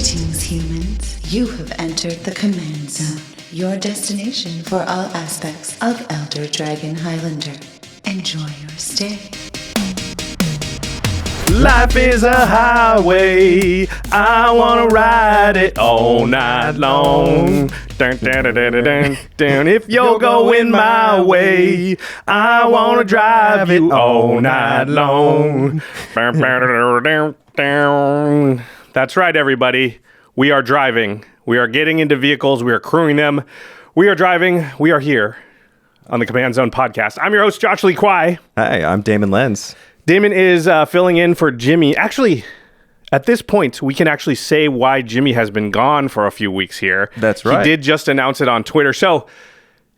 Greetings, humans. You have entered the Command Zone, your destination for all aspects of Elder Dragon Highlander. Enjoy your stay. Life is a highway, I wanna ride it all night long. Dun, dun, dun, dun, dun, dun. If you're going my way, I wanna drive it all night long. That's right, everybody. We are driving. We are getting into vehicles. We are crewing them. We are driving. We are here on the Command Zone podcast. I'm your host, Josh Lee Kwai. Hi, I'm Damen Lenz. Damen is filling in for Jimmy. Actually, at this point, we can actually say why Jimmy has been gone for a few weeks here. That's right. He did just announce it on Twitter. So,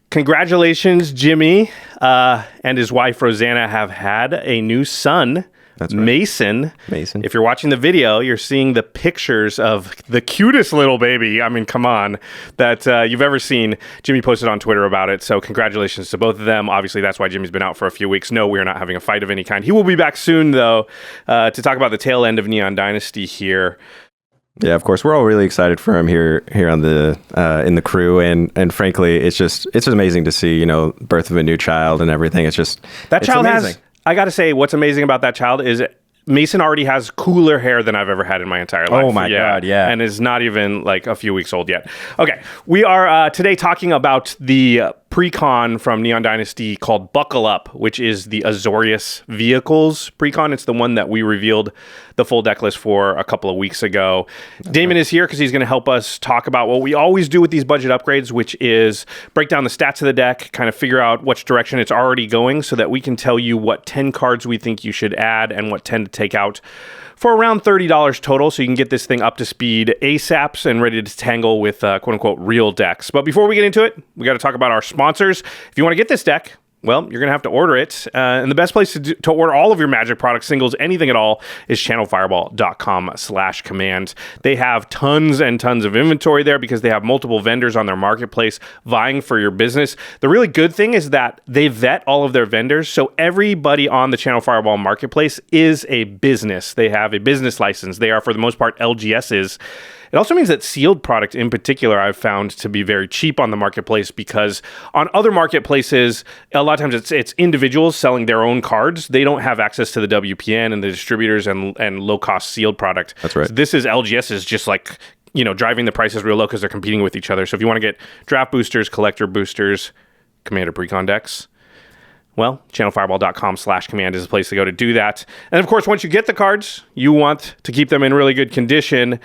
congratulations, Jimmy and his wife, Rosanna, have had a new son. That's right. Mason. Mason. If you're watching the video, you're seeing the pictures of the cutest little baby, I mean, come on, that you've ever seen. Jimmy posted on Twitter about it, so congratulations to both of them. Obviously, that's why Jimmy's been out for a few weeks. No, we are not having a fight of any kind. He will be back soon, though, to talk about the tail end of Neon Dynasty here. Yeah, of course, we're all really excited for him here on the in the crew, and frankly, it's amazing to see, birth of a new child and everything. It's child amazing. I got to say, what's amazing about that child is Mason already has cooler hair than I've ever had in my entire life. Oh my God, yeah. And is not even like a few weeks old yet. Okay, we are today talking about the precon from Neon Dynasty called Buckle Up, which is the Azorius Vehicles precon. It's the one that we revealed the full deck list for a couple of weeks ago. Damen is here because he's going to help us talk about what we always do with these budget upgrades, which is break down the stats of the deck, kind of figure out which direction it's already going so that we can tell you what 10 cards we think you should add and what 10 to take out for around $30 total, so you can get this thing up to speed ASAPs and ready to tangle with quote-unquote real decks. But before we get into it, we got to talk about our sponsors. If you want to get this deck, well, you're going to have to order it. And the best place to order all of your Magic products, singles, anything at all, is channelfireball.com/command. They have tons and tons of inventory there because they have multiple vendors on their marketplace vying for your business. The really good thing is that they vet all of their vendors, so everybody on the Channel Fireball marketplace is a business. They have a business license. They are, for the most part, LGSs. It also means that sealed product in particular I've found to be very cheap on the marketplace because on other marketplaces, a lot of times it's individuals selling their own cards. They don't have access to the WPN and the distributors and low-cost sealed product. That's right. So this is LGS's just like, driving the prices real low because they're competing with each other. So if you want to get draft boosters, collector boosters, Commander Precon decks, well, channelfireball.com/command is the place to go to do that. And of course, once you get the cards, you want to keep them in really good condition.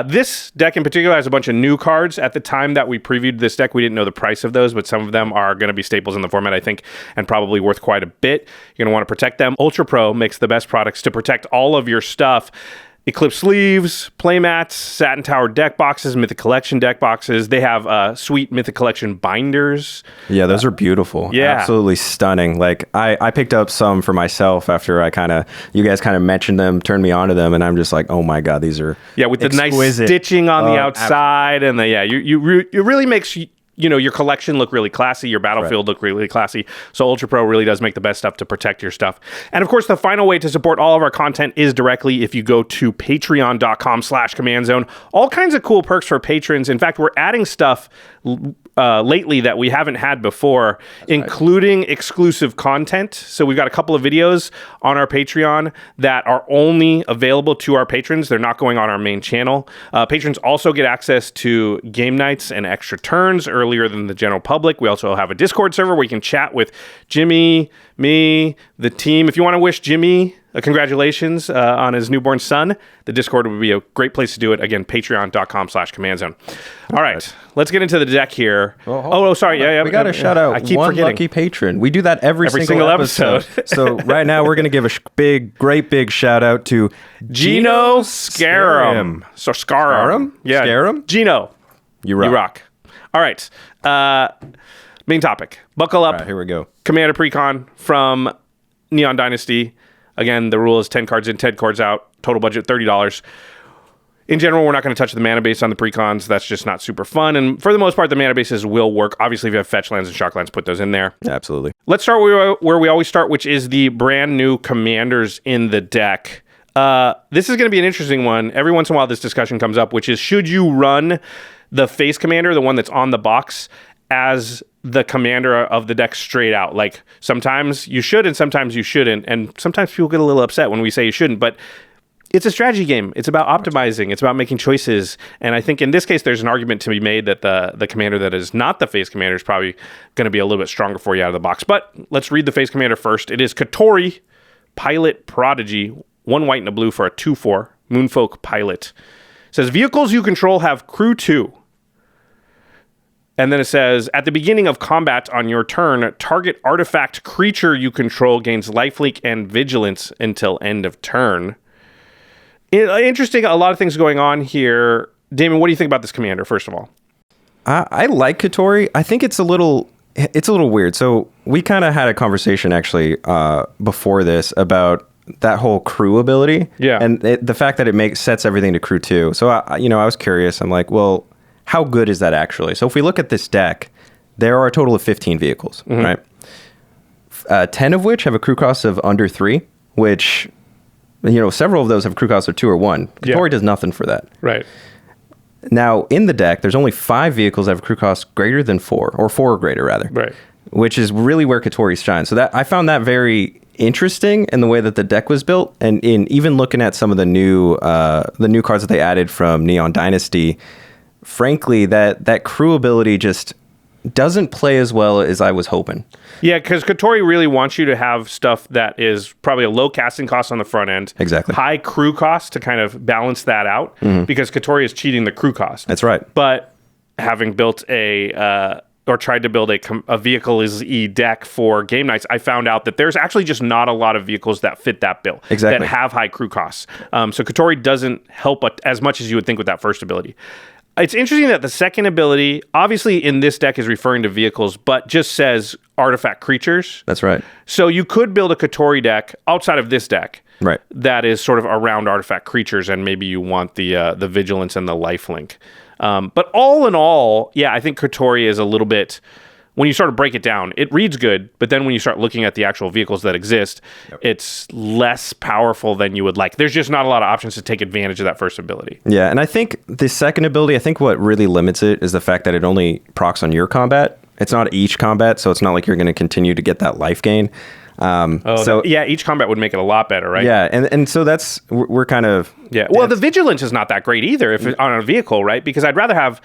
This deck in particular has a bunch of new cards. At the time that we previewed this deck, we didn't know the price of those, but some of them are going to be staples in the format, I think, and probably worth quite a bit. You're going to want to protect them. UltraPro makes the best products to protect all of your stuff. Eclipse sleeves, playmats, Satin Tower deck boxes, Mythic Collection deck boxes. They have sweet Mythic Collection binders. Yeah, those are beautiful. Yeah. Absolutely stunning. Like, I picked up some for myself after you guys kind of mentioned them, turned me on to them, and I'm just like, oh my God, these are with exquisite. The nice stitching on the outside. And it really makes your collection look really classy, your battlefield look really classy. So UltraPro really does make the best stuff to protect your stuff. And of course, the final way to support all of our content is directly if you go to patreon.com/commandzone. All kinds of cool perks for patrons. In fact, we're adding stuff lately that we haven't had before, including exclusive content. So we've got a couple of videos on our Patreon that are only available to our patrons. They're not going on our main channel. Patrons also get access to game nights and extra turns earlier than the general public. We also have a Discord server where you can chat with Jimmy, me, the team. If you want to wish Jimmy congratulations on his newborn son, the Discord would be a great place to do it. Again, patreon.com/commandzone. All right, let's get into the deck here. Sorry. Yeah. We got to shout out one lucky patron. We do that every single episode. So right now we're going to give a great big shout out to Gino Scarum. So Scarum? Yeah. Scarum? Gino. You rock. All right. Main topic. Buckle up. All right, here we go. Commander Precon from Neon Dynasty. Again, the rule is 10 cards in, 10 cards out. Total budget, $30. In general, we're not going to touch the mana base on the precons. That's just not super fun. And for the most part, the mana bases will work. Obviously, if you have fetch lands and shock lands, put those in there. Absolutely. Let's start where we always start, which is the brand new commanders in the deck. This is going to be an interesting one. Every once in a while, this discussion comes up, which is, should you run the face commander, the one that's on the box, as the commander of the deck straight out? Like, sometimes you should and sometimes you shouldn't. And sometimes people get a little upset when we say you shouldn't. But it's a strategy game. It's about optimizing. It's about making choices. And I think in this case, there's an argument to be made that the commander that is not the face commander is probably going to be a little bit stronger for you out of the box. But let's read the face commander first. It is Katori, Pilot Prodigy, 1 white and a blue for a 2/4, Moonfolk Pilot. It says, vehicles you control have crew 2. And then it says, at the beginning of combat on your turn, target artifact creature you control gains lifelink and vigilance until end of turn. Interesting, a lot of things going on here. Damen, what do you think about this commander, first of all? I like Katori. I think it's a little weird. So we kind of had a conversation actually before this about that whole crew ability. Yeah. And the fact that it sets everything to crew 2. So I was curious. I'm like, well, how good is that actually? So if we look at this deck, there are a total of 15 vehicles, right? 10 of which have a crew cost of under 3, which, several of those have crew costs of 2 or 1. Katori does nothing for that. Right. Now, in the deck, there's only 5 vehicles that have crew costs greater than 4, or 4 or greater, rather. Right. Which is really where Katori shines. So that I found that very interesting in the way that the deck was built, and in even looking at some of the new cards that they added from Neon Dynasty. Frankly, that crew ability just doesn't play as well as I was hoping. Yeah, because Katori really wants you to have stuff that is probably a low casting cost on the front end. Exactly. High crew cost to kind of balance that out, because Katori is cheating the crew cost. That's right. But having built or tried to build a Vehicles E deck for game nights, I found out that there's actually just not a lot of vehicles that fit that bill. Exactly. That have high crew costs. So Katori doesn't help as much as you would think with that first ability. It's interesting that the second ability, obviously in this deck, is referring to vehicles, but just says artifact creatures. That's right. So you could build a Katori deck outside of this deck, right, that is sort of around artifact creatures, and maybe you want the vigilance and the lifelink. But all in all, yeah, I think Katori is a little bit, when you sort of break it down, it reads good, but then when you start looking at the actual vehicles that exist, it's less powerful than you would like. There's just not a lot of options to take advantage of that first ability. Yeah, and I think the second ability, I think what really limits it is the fact that it only procs on your combat. It's not each combat, so it's not like you're going to continue to get that life gain. Each combat would make it a lot better, right? Yeah, and so we're kind of... Yeah, well, the vigilance is not that great either if it's on a vehicle, right? Because I'd rather have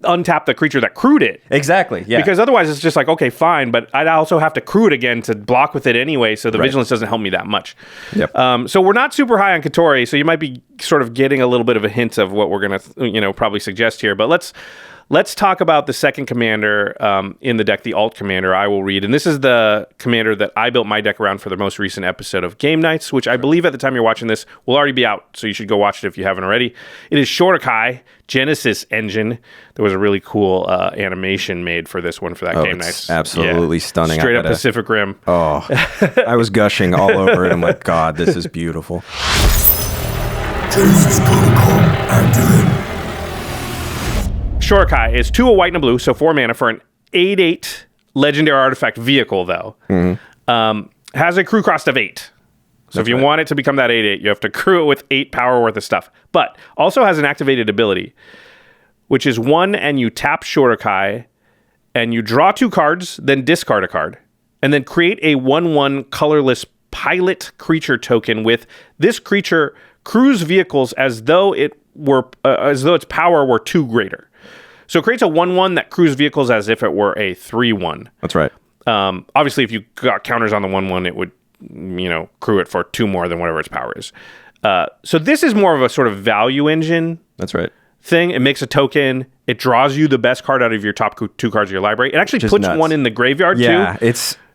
untap the creature that crewed it. Exactly, yeah. Because otherwise it's just like, okay, fine, but I'd also have to crew it again to block with it anyway, so the vigilance doesn't help me that much. Yep. So we're not super high on Katori, so you might be sort of getting a little bit of a hint of what we're going to, probably suggest here. But let's talk about the second commander in the deck, the alt commander. I will read, and this is the commander that I built my deck around for the most recent episode of Game Nights, which I believe at the time you're watching this will already be out, so you should go watch it if you haven't already. It is Shurikai, Genesis Engine. There was a really cool animation made for this one for that Game Nights. Absolutely stunning. Straight up Pacific Rim. Oh, I was gushing all over it. I'm like, God, this is beautiful. Genesis Protocol activated. Shurikai is 2 a white and a blue, so 4 mana for an 8/8 legendary artifact vehicle, though. Has a crew cost of 8. So if you want it to become that 8/8, you have to crew it with 8 power worth of stuff. But also has an activated ability, which is 1 and you tap Shurikai, and you draw 2 cards, then discard a card, and then create a 1/1 colorless pilot creature token with this creature crews vehicles as though its power were 2 greater. So it creates a 1/1 that crews vehicles as if it were a 3/1. That's right. Obviously, if you got counters on the 1/1, it would, crew it for 2 more than whatever its power is. So this is more of a sort of value engine. That's right. Thing. It makes a token. It draws you the best card out of your top 2 cards of your library. It actually puts one in the graveyard too. Yeah,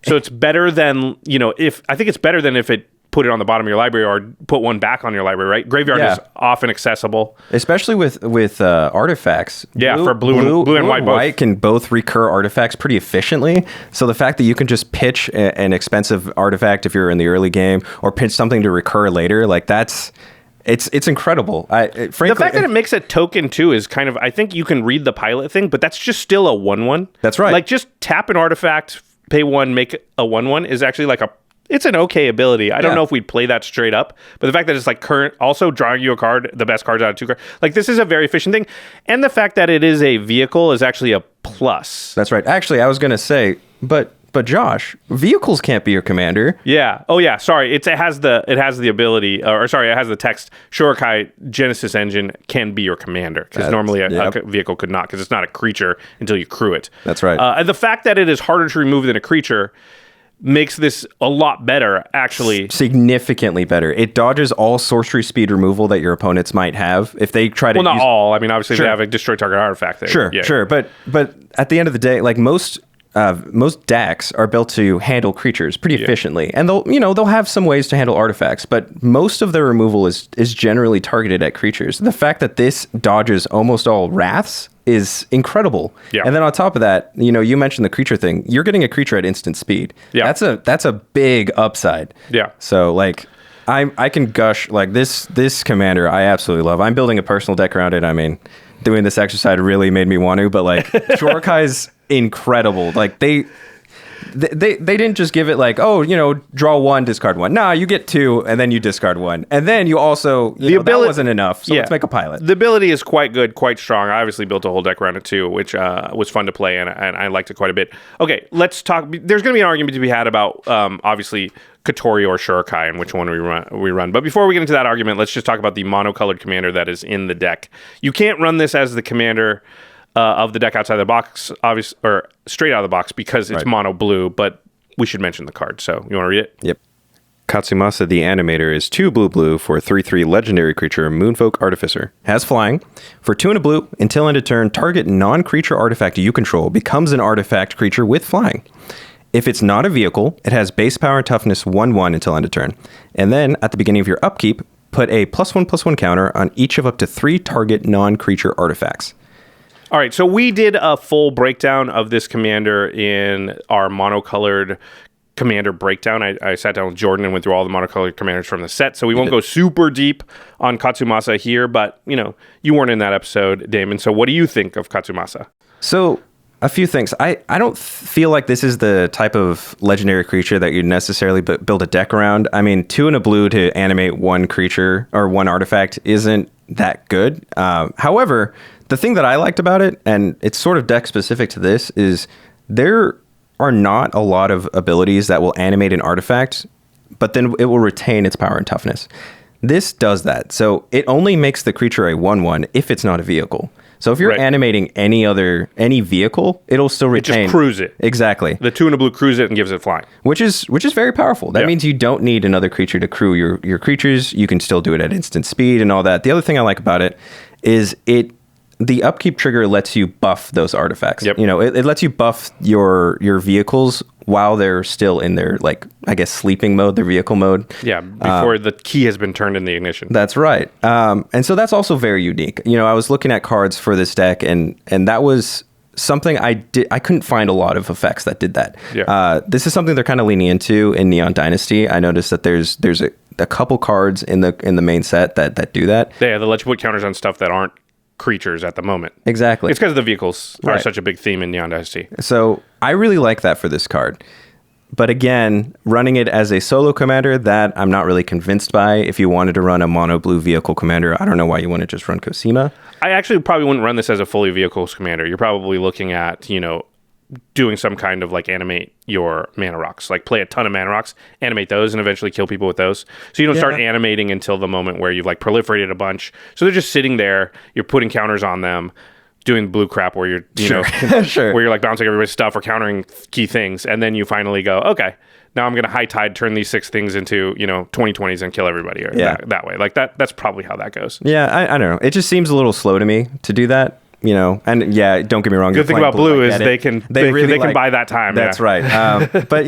so it's better than it's better than if it put it on the bottom of your library or put one back on your library, right? Graveyard is often accessible. Especially with artifacts. Yeah, for blue and white both. White can both recur artifacts pretty efficiently. So the fact that you can just pitch an expensive artifact if you're in the early game or pitch something to recur later, like that's... It's incredible. Frankly, the fact that it makes a token too is kind of... I think you can read the pilot thing, but that's just still a 1/1. That's right. Like just tap an artifact, pay 1, make a 1/1 is actually like it's an okay ability. I don't know if we'd play that straight up, but the fact that it's like current, also drawing you a card, the best cards out of 2 cards, like this is a very efficient thing. And the fact that it is a vehicle is actually a plus. That's right. Actually, I was going to say, but Josh, vehicles can't be your commander. Yeah. Oh yeah. Sorry. It has the ability, it has the text. Shurikai Genesis Engine can be your commander because normally a vehicle could not, because it's not a creature until you accrue it. That's right. And the fact that it is harder to remove than a creature makes this a lot better, actually. Significantly better. It dodges all sorcery speed removal that your opponents might have if they try to. Well, not all. I mean, obviously they have a destroy target artifact there. Sure. But at the end of the day, like most decks are built to handle creatures pretty efficiently, and they'll have some ways to handle artifacts, but most of their removal is generally targeted at creatures. The fact that this dodges almost all wraths is incredible. Yeah. And then on top of that, you mentioned the creature thing. You're getting a creature at instant speed. Yeah. That's a big upside. Yeah. So like I can gush like this commander I absolutely love. I'm building a personal deck around it. I mean, doing this exercise really made me want to, but like Shurikai's incredible. Like they didn't just give it like, draw 1, discard 1. Nah, you get 2 and then you discard 1. And then you also the ability that wasn't enough. So let's make a pilot. The ability is quite good, quite strong. I obviously built a whole deck around it too, which was fun to play and I liked it quite a bit. Okay, let's talk. There's going to be an argument to be had about obviously Kotori or Shurikai and which one we run. But before we get into that argument, let's just talk about the monocolored commander that is in the deck. You can't run this as the commander of the deck outside the box, obviously, or straight out of the box because it's mono blue, but we should mention the card. So you want to read it? Yep. Katsumasa the Animator is 2 blue for 3/3 legendary creature, Moonfolk Artificer. Has flying. For 2 and a blue, until end of turn, target non-creature artifact you control becomes an artifact creature with flying. If it's not a vehicle, it has base power and toughness 1/1 until end of turn. And then at the beginning of your upkeep, put a +1/+1 counter on each of up to 3 target non-creature artifacts. All right, so we did a full breakdown of this commander in our monocolored commander breakdown. I sat down with Jordan and went through all the monocolored commanders from the set, so we won't go super deep on Katsumasa here, but, you weren't in that episode, Damen, so what do you think of Katsumasa? So, a few things. I don't feel like this is the type of legendary creature that you'd necessarily build a deck around. I mean, 2 and a blue to animate 1 creature or 1 artifact isn't that good. However, the thing that I liked about it, and it's sort of deck specific to this, is there are not a lot of abilities that will animate an artifact, but then it will retain its power and toughness. This does that. So it only makes the creature a 1/1 if it's not a vehicle. So if you're animating any vehicle, it'll still retain. It just cruise it. Exactly. The 2 and a blue cruise it and gives it flying. Which is very powerful. That means you don't need another creature to crew your creatures. You can still do it at instant speed and all that. The other thing I like about it is the upkeep trigger lets you buff those artifacts. Yep. It lets you buff your vehicles while they're still in their, sleeping mode, their vehicle mode. Yeah, before the key has been turned in the ignition. That's right. And so that's also very unique. I was looking at cards for this deck, and that was something I couldn't find a lot of effects that did that. Yeah. This is something they're kind of leaning into in Neon Dynasty. I noticed that there's a couple cards in the main set that do that. Yeah, they let you put counters on stuff that aren't creatures at the moment. Exactly. It's because the vehicles are such a big theme in Neon Dynasty. So I really like that for this card. But again, running it as a solo commander, that I'm not really convinced by. If you wanted to run a mono blue vehicle commander, I don't know why you want to just run Cosima. I actually probably wouldn't run this as a fully vehicles commander. You're probably looking at, doing some kind of animate your mana rocks, play a ton of mana rocks, animate those, and eventually kill people with those. So you don't start animating until the moment where you've proliferated a bunch. So they're just sitting there. You're putting counters on them, doing blue crap where you're, where you're bouncing everybody's stuff or countering key things, and then you finally go, okay, now I'm going to high tide turn these 6 things into 2020s and kill everybody or that way. That's probably how that goes. Yeah, I don't know. It just seems a little slow to me to do that. And don't get me wrong. Good thing about blue is they can buy that time. That's right. But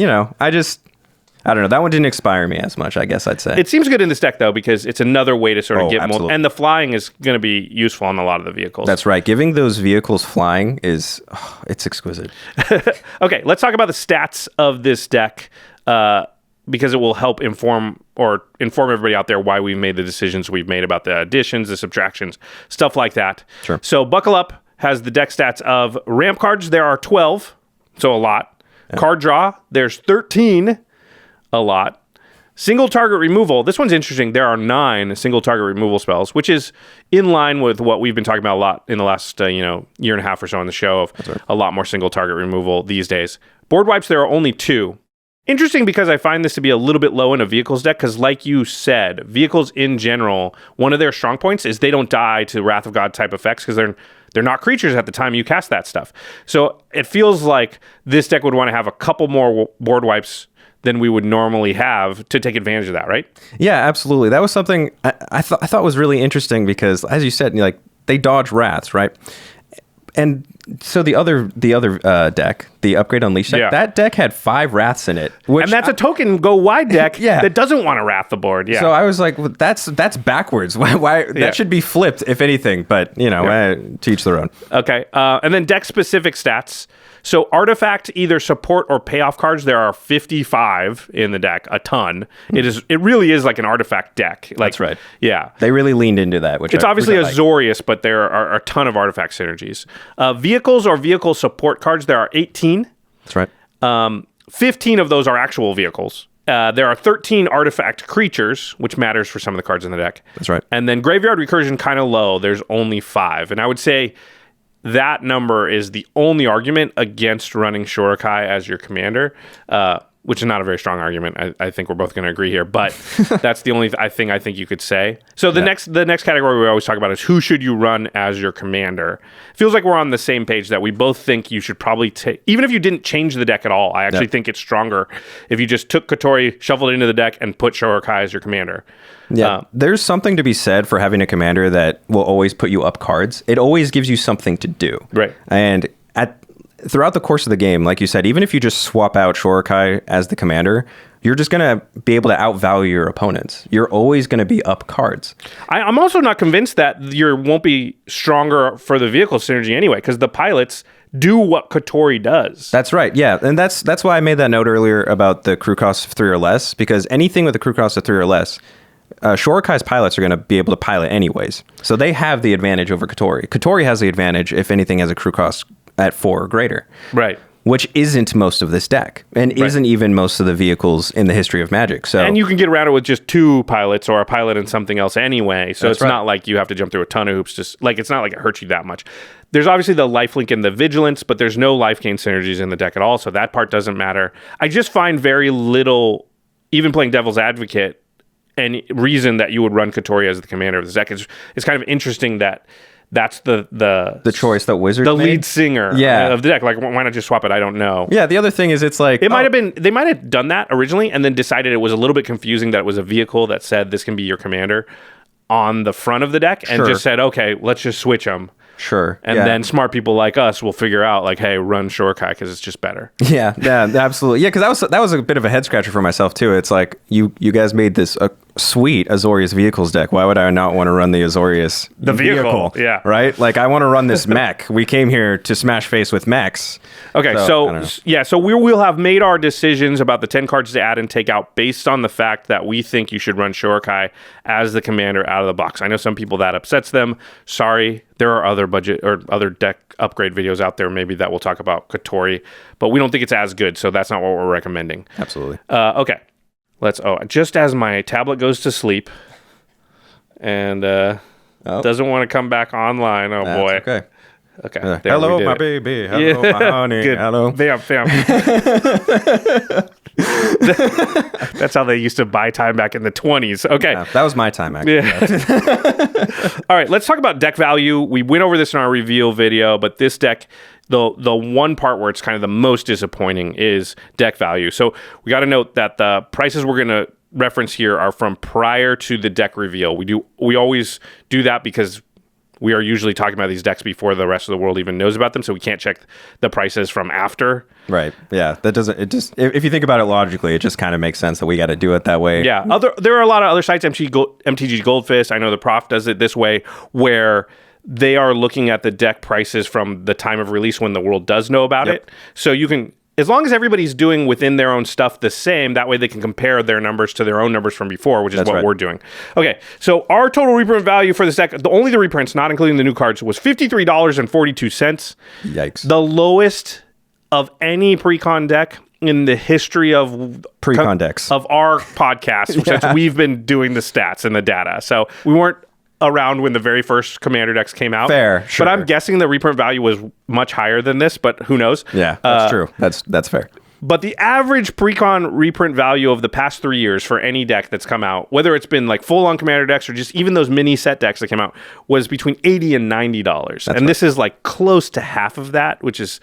I don't know. That one didn't inspire me as much, I guess I'd say. It seems good in this deck, though, because it's another way to sort of get more. And the flying is going to be useful on a lot of the vehicles. That's right. Giving those vehicles flying it's exquisite. Okay, let's talk about the stats of this deck, because it will help inform everybody out there why we've made the decisions we've made about the additions, the subtractions, stuff like that. Sure. So Buckle Up has the deck stats of ramp cards. There are 12, so a lot. Yeah. Card draw, there's 13. a lot. Single target removal. This one's interesting. There are 9 single target removal spells, which is in line with what we've been talking about a lot in the last year and a half or so on the show of a lot more single target removal these days. Board wipes, there are only 2. Interesting because I find this to be a little bit low in a vehicles deck because, like you said, vehicles in general, one of their strong points is they don't die to Wrath of God type effects because they're not creatures at the time you cast that stuff. So it feels like this deck would want to have a couple more board wipes than we would normally have to take advantage of that, right? Yeah, absolutely. That was something I thought was really interesting because, as you said, like they dodge wraths, right? And so the other deck, the Upgrade Unleashed deck, that deck had 5 wraths in it, and that's a token go wide deck that doesn't want to wrath the board. Yeah. So I was like, well, that's backwards. Why that should be flipped, if anything. But to each their own. Okay, and then deck specific stats. So artifact, either support or payoff cards, there are 55 in the deck, a ton. It really is like an artifact deck. Like, that's right. Yeah. They really leaned into that. It's obviously Azorius, but there are a ton of artifact synergies. Vehicles or vehicle support cards, there are 18. That's right. 15 of those are actual vehicles. There are 13 artifact creatures, which matters for some of the cards in the deck. That's right. And then graveyard recursion, kind of low. There's only 5. And I would say that number is the only argument against running Shurikai as your commander, which is not a very strong argument. I think we're both going to agree here, but that's the only thing I think you could say. So the next category we always talk about is who should you run as your commander. It feels like we're on the same page that we both think you should probably take, even if you didn't change the deck at all. I actually think it's stronger if you just took Kotori, shuffled it into the deck, and put Shurikai as your commander. Yeah, there's something to be said for having a commander that will always put you up cards. It always gives you something to do. Right. And throughout the course of the game, like you said, even if you just swap out Shurikai as the commander, you're just going to be able to outvalue your opponents. You're always going to be up cards. I'm also not convinced that you won't be stronger for the vehicle synergy anyway, because the pilots do what Kotori does. That's right, yeah. And that's why I made that note earlier about the crew cost of 3 or less, because anything with a crew cost of 3 or less, Shurikai's pilots are going to be able to pilot anyways. So they have the advantage over Kotori. Kotori has the advantage if anything has a crew cost at 4 or greater. Right. Which isn't most of this deck, and isn't even most of the vehicles in the history of Magic. So, and you can get around it with just 2 pilots or a pilot and something else anyway. So it's not like you have to jump through a ton of hoops. Just like it's not like it hurts you that much. There's obviously the lifelink and the vigilance, but there's no life gain synergies in the deck at all. So that part doesn't matter. I just find very little, even playing Devil's Advocate, any reason that you would run Kotori as the commander of the deck. It's kind of interesting that that's the choice that Wizards made? lead singer of the deck. Like, why not just swap it? I don't know. Yeah, the other thing is it's like... They might have done that originally and then decided it was a little bit confusing that it was a vehicle that said this can be your commander on the front of the deck and just said, okay, let's just switch them. Sure. And then smart people like us will figure out, like, hey, run Shurikai because it's just better. Yeah, absolutely. Yeah, because that was a bit of a head scratcher for myself too. It's like you guys made this sweet Azorius Vehicles deck. Why would I not want to run the Azorius vehicle? Yeah. Right? Like, I want to run this mech. We came here to smash face with mechs. Okay, so we'll have made our decisions about the 10 cards to add and take out based on the fact that we think you should run Shurikai as the commander out of the box. I know some people that upsets them. Sorry. There are other budget or other deck upgrade videos out there maybe that will talk about Kotori, but we don't think it's as good, so that's not what we're recommending. Absolutely. Okay. Just as my tablet goes to sleep and doesn't want to come back online. Oh, boy. Okay. Okay. Hello, my baby. Hello, my honey. Good. Hello. Bam. That's how they used to buy time back in the 20s. Okay. Yeah, that was my time, actually. Yeah. All right, let's talk about deck value. We went over this in our reveal video, but this deck, the one part where it's kind of the most disappointing is deck value. So we got to note that the prices we're going to reference here are from prior to the deck reveal. We always do that because we are usually talking about these decks before the rest of the world even knows about them, so we can't check the prices from after. Right. Yeah. If you think about it logically, it just kind of makes sense that we got to do it that way. Yeah. There are a lot of other sites, MTG Goldfish. I know the Prof does it this way, where they are looking at the deck prices from the time of release when the world does know about it. So you can, as long as everybody's doing within their own stuff the same, that way they can compare their numbers to their own numbers from before, which is what we're doing. Okay, so our total reprint value for this deck, only the reprints, not including the new cards, was $53.42. Yikes. The lowest of any pre-con deck in the history of Precon decks of our podcast since we've been doing the stats and the data. So we weren't around when the very first Commander decks came out. Fair, sure. But I'm guessing the reprint value was much higher than this, but who knows? Yeah, that's true. That's fair. But the average precon reprint value of the past 3 years for any deck that's come out, whether it's been like full-on Commander decks or just even those mini set decks that came out, was between $80 and $90. And this is like close to half of that, which is...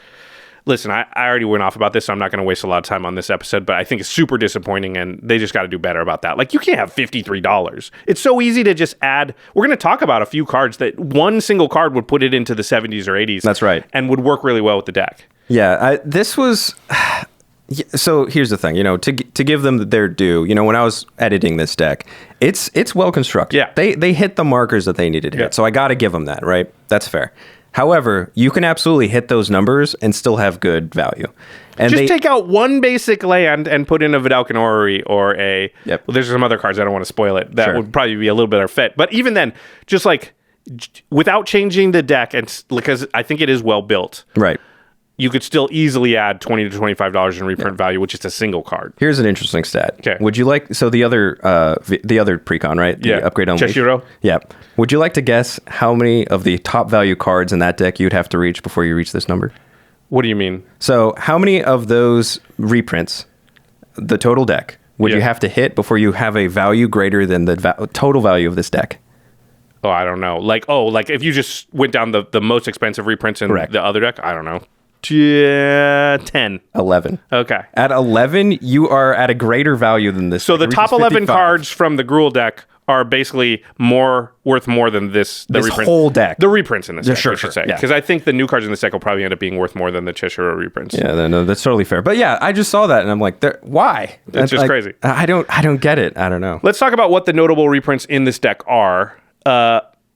Listen, I already went off about this, so I'm not going to waste a lot of time on this episode, but I think it's super disappointing, and they just got to do better about that. Like, you can't have $53. It's so easy to just add... We're going to talk about a few cards that one single card would put it into the 70s or 80s. That's right. And would work really well with the deck. Yeah, this was... So here's the thing, to give them their due, when I was editing this deck, it's well constructed. Yeah. They hit the markers that they needed to hit, so I got to give them that, right? That's fair. However, you can absolutely hit those numbers and still have good value. And just take out one basic land and put in a Vidalcan Orrery or a... Yep. Well, there's some other cards, I don't want to spoil it. That would probably be a little better fit. But even then, just like, without changing the deck, and because I think it is well built. Right. You could still easily add $20 to $25 in reprint value, which is a single card. Here's an interesting stat. Okay. Would you like... So the other precon, right? The upgrade on Cheshiro? Yeah. Would you like to guess how many of the top value cards in that deck you'd have to reach before you reach this number? What do you mean? So how many of those reprints, the total deck, would you have to hit before you have a value greater than the total value of this deck? Oh, I don't know. Like if you just went down the most expensive reprints in the other deck, I don't know. 10. 11. Okay. At 11, you are at a greater value than this. So the top 11 55. cards from the Gruul deck are basically worth more than this whole deck. The reprints in this deck, sure, I should sure, say. Because I think the new cards in this deck will probably end up being worth more than the Cheshire reprints. Yeah, no, that's totally fair. But yeah, I just saw that and I'm like, why? It's just crazy. I don't get it. I don't know. Let's talk about what the notable reprints in this deck are.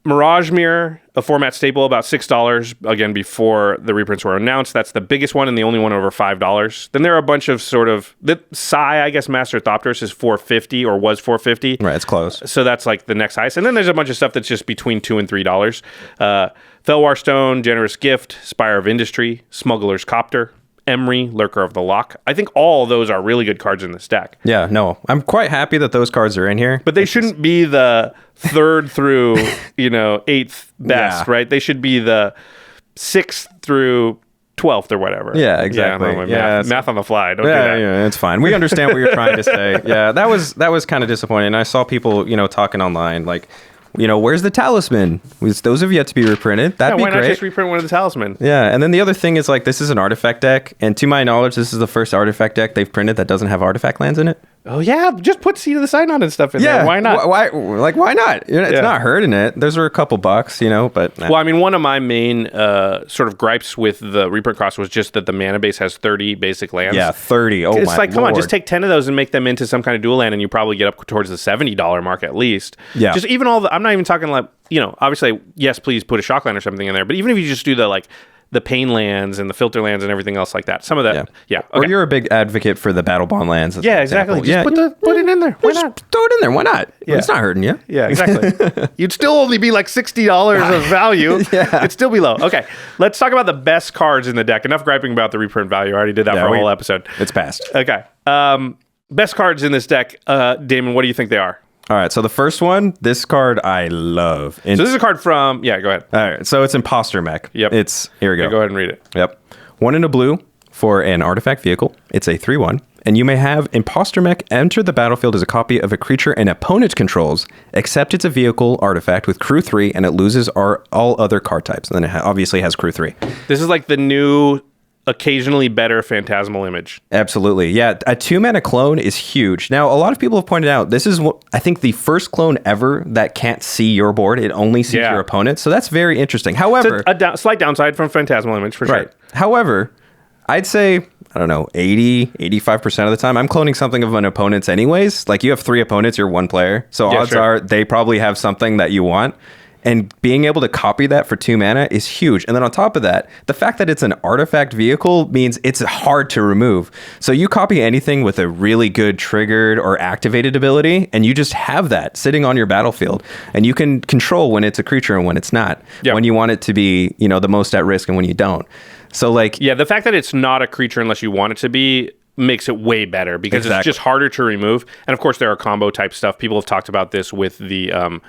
Mirage Mirror, a format staple, about $6, again, before the reprints were announced. That's the biggest one and the only one over $5. Then there are a bunch of the Psy, I guess, Master Thopterus is $4.50 or was $4.50. Right, it's close. So that's like the next highest. And then there's a bunch of stuff that's just between $2 and $3. Felwar Stone, Generous Gift, Spire of Industry, Smuggler's Copter, Emery, Lurker of the Lock. I think all of those are really good cards in this deck. Yeah, no, I'm quite happy that those cards are in here. But they shouldn't be the 3rd through, 8th best, right? They should be the 6th through 12th or whatever. Yeah, exactly. Math on the fly. Don't do that. Yeah, it's fine. We understand what you're trying to say. Yeah, that was kind of disappointing. I saw people, talking online like, where's the talisman? Those have yet to be reprinted. That'd be great. Why not just reprint one of the talisman? Yeah, and then the other thing is like this is an artifact deck, and to my knowledge, this is the first artifact deck they've printed that doesn't have artifact lands in it. Oh yeah, just put Seed of the Synod and stuff in there. Why not? Why not? It's not hurting it. Those are a couple bucks, but... Well, I mean, one of my main sort of gripes with the reprint cost was just that the mana base has 30 basic lands. Yeah, 30. Oh, it's like, come on, just take 10 of those and make them into some kind of dual land, and you probably get up towards the $70 mark at least. Yeah. Just even I'm not even talking like, obviously, yes, please put a shock land or something in there, but even if you just do the pain lands and the filter lands and everything else like that. Some of that, yeah. Okay. Or you're a big advocate for the battle bond lands. Yeah, exactly. Just put it in there. Why not? Throw it in there. Why not? Yeah. It's not hurting you. Yeah, exactly. You'd still only be like $60 of value. Yeah. It'd still be low. Okay, let's talk about the best cards in the deck. Enough griping about the reprint value. I already did that for a whole episode. It's passed. Okay. Best cards in this deck. Damon, what do you think they are? All right, so the first one, this card I love. So this is a card from... Yeah, go ahead. All right, so it's Impostor Mech. Yep. Here we go. Yeah, go ahead and read it. Yep. 1 in a blue for an artifact vehicle. It's a 3/1. And you may have Impostor Mech enter the battlefield as a copy of a creature an opponent controls, except it's a vehicle artifact with crew 3, and it loses all other card types. And then it obviously has crew 3. This is like the new... occasionally better phantasmal image. Absolutely. Yeah, a 2-mana clone is huge. Now, a lot of people have pointed out this is I think the first clone ever that can't see your board. It only sees your opponent. So that's very interesting. However, it's a slight downside from phantasmal image for sure. However, I'd say, I don't know, 85% of the time, I'm cloning something of an opponent's anyways. Like you have 3 opponents, you're 1 player. So odds are they probably have something that you want. And being able to copy that for 2 mana is huge. And then on top of that, the fact that it's an artifact vehicle means it's hard to remove. So you copy anything with a really good triggered or activated ability, and you just have that sitting on your battlefield. And you can control when it's a creature and when it's not. Yep. When you want it to be, the most at risk and when you don't. So the fact that it's not a creature unless you want it to be makes it way better because it's just harder to remove. And of course, there are combo type stuff. People have talked about this with the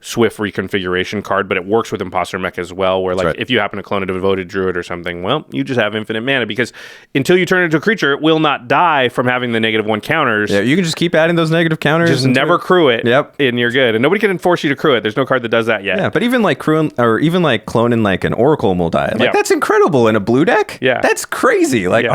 Swift reconfiguration card, but it works with Impostor Mech as well, where like if you happen to clone a devoted druid or something, well, you just have infinite mana because until you turn it into a creature, it will not die from having the -1 counters. Yeah, you can just keep adding those negative counters. Just never crew it. Yep. And you're good. And nobody can force you to crew it. There's no card that does that yet. Yeah, but even like crewing or even like cloning like an Oracle will die. Like that's incredible in a blue deck. Yeah. That's crazy. Like,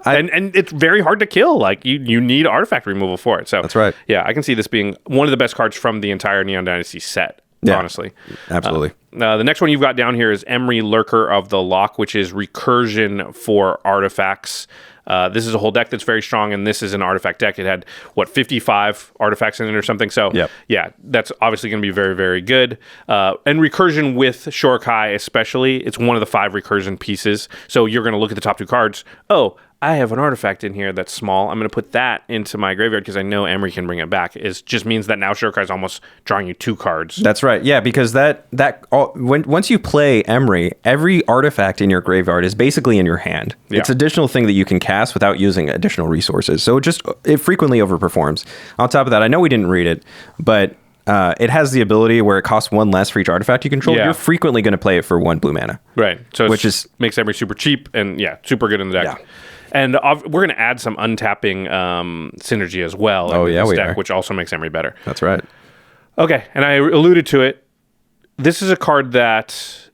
and it's very hard to kill. Like you need artifact removal for it. So that's right. Yeah, I can see this being one of the best cards from the entire Neon Dynasty set. Yeah, honestly. Absolutely. The next one you've got down here is Emery, Lurker of the Lock, which is recursion for artifacts. This is a whole deck that's very strong, and this is an artifact deck. It had, 55 artifacts in it or something? So, yeah, that's obviously going to be very, very good. And recursion with Shurikai especially, it's one of the 5 recursion pieces. So you're going to look at the top 2 cards. Oh, I have an artifact in here that's small. I'm going to put that into my graveyard because I know Emery can bring it back. It just means that now Shurikai is almost drawing you 2 cards. That's right. Yeah, because once you play Emery, every artifact in your graveyard is basically in your hand. Yeah. It's additional thing that you can cast without using additional resources. So it frequently overperforms. On top of that, I know we didn't read it, but it has the ability where it costs 1 less for each artifact you control. Yeah. You're frequently going to play it for 1 blue mana. Right. So makes Emery super cheap and super good in the deck. Yeah. And we're going to add some untapping synergy as well in this deck, which also makes Emery better. That's right. Okay, and I alluded to it. This is a card that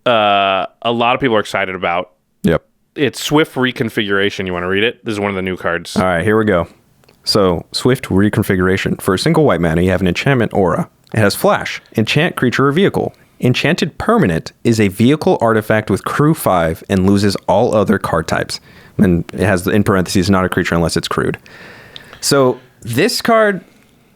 a lot of people are excited about. Yep. It's Swift Reconfiguration. You want to read it? This is one of the new cards. All right, here we go. So, Swift Reconfiguration. For a single white mana, you have an enchantment aura. It has flash. Enchant creature or vehicle. Enchanted permanent is a vehicle artifact with crew 5 and loses all other card types. And it has, in parentheses, not a creature unless it's crewed. So this card,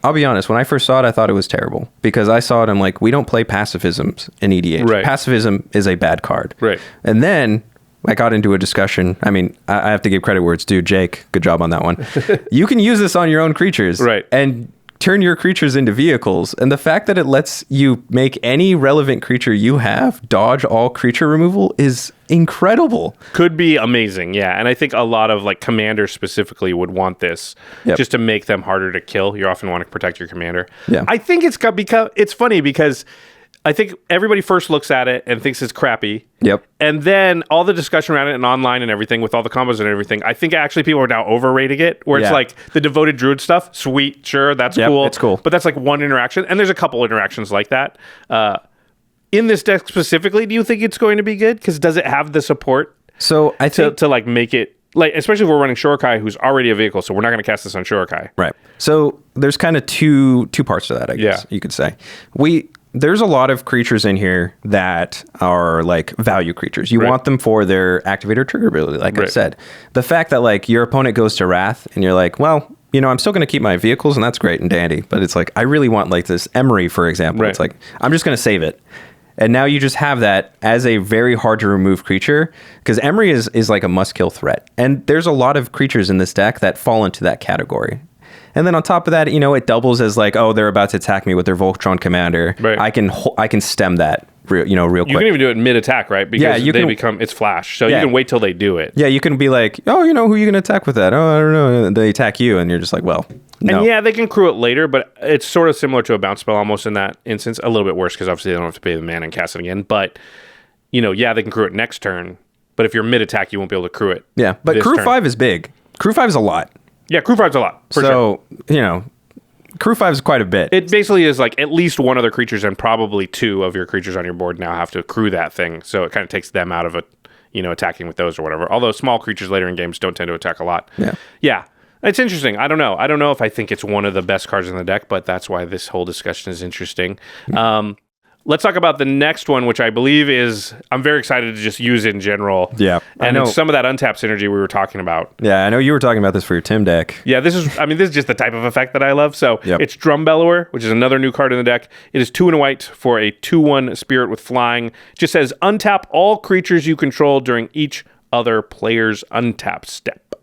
I'll be honest, when I first saw it, I thought it was terrible. Because I saw it, I'm like, we don't play pacifisms in EDH. Right. Pacifism is a bad card. Right. And then I got into a discussion. I mean, I have to give credit where it's due. Jake, good job on that one. You can use this on your own creatures. Right. And turn your creatures into vehicles, and the fact that it lets you make any relevant creature you have dodge all creature removal is incredible. Could be amazing, yeah. And I think a lot of like commanders specifically would want this just to make them harder to kill. You often want to protect your commander. Yeah. I think it's funny because I think everybody first looks at it and thinks it's crappy. Yep. And then all the discussion around it and online and everything with all the combos and everything, I think actually people are now overrating it, where it's like the devoted druid stuff, sweet, sure, that's cool. It's cool. But that's like one interaction. And there's a couple interactions like that. In this deck specifically, do you think it's going to be good? Because does it have the support to like make it, like, especially if we're running Shurikai, who's already a vehicle, so we're not going to cast this on Shurikai. Right. So there's kind of two parts to that, I guess you could say. There's a lot of creatures in here that are like value creatures. You want them for their activator trigger ability, like I said. The fact that like your opponent goes to Wrath and you're like, well, I'm still going to keep my vehicles and that's great and dandy. But it's like, I really want like this Emery, for example. It's like, I'm just going to save it. And now you just have that as a very hard to remove creature, because Emery is like a must kill threat. And there's a lot of creatures in this deck that fall into that category. And then on top of that, it doubles as like, oh, they're about to attack me with their Voltron commander. Right. I can stem that real quick. You can even do it mid-attack, right? Because it's flash. So you can wait till they do it. Yeah, you can be like, oh, who are you going to attack with that? Oh, I don't know. And they attack you, and you're just like, well, no. And they can crew it later, but it's sort of similar to a bounce spell almost in that instance. A little bit worse because obviously they don't have to pay the mana and cast it again. But, they can crew it next turn. But if you're mid-attack, you won't be able to crew it. Yeah, but crew 5 is big. Crew 5 is a lot. Yeah, crew 5's a lot. So, crew 5 is quite a bit. It basically is like at least one other creatures and probably 2 of your creatures on your board now have to crew that thing. So it kind of takes them out of it, attacking with those or whatever. Although small creatures later in games don't tend to attack a lot. Yeah. Yeah. It's interesting. I don't know. I don't know if I think it's one of the best cards in the deck, but that's why this whole discussion is interesting. Let's talk about the next one, which I believe I'm very excited to just use in general. Yeah. And it's some of that untapped synergy we were talking about. Yeah, I know you were talking about this for your Tim deck. Yeah, this is just the type of effect that I love. So it's Drum Bellower, which is another new card in the deck. It is 2 and a white for a 2/1 spirit with flying. It just says untap all creatures you control during each other player's untap step.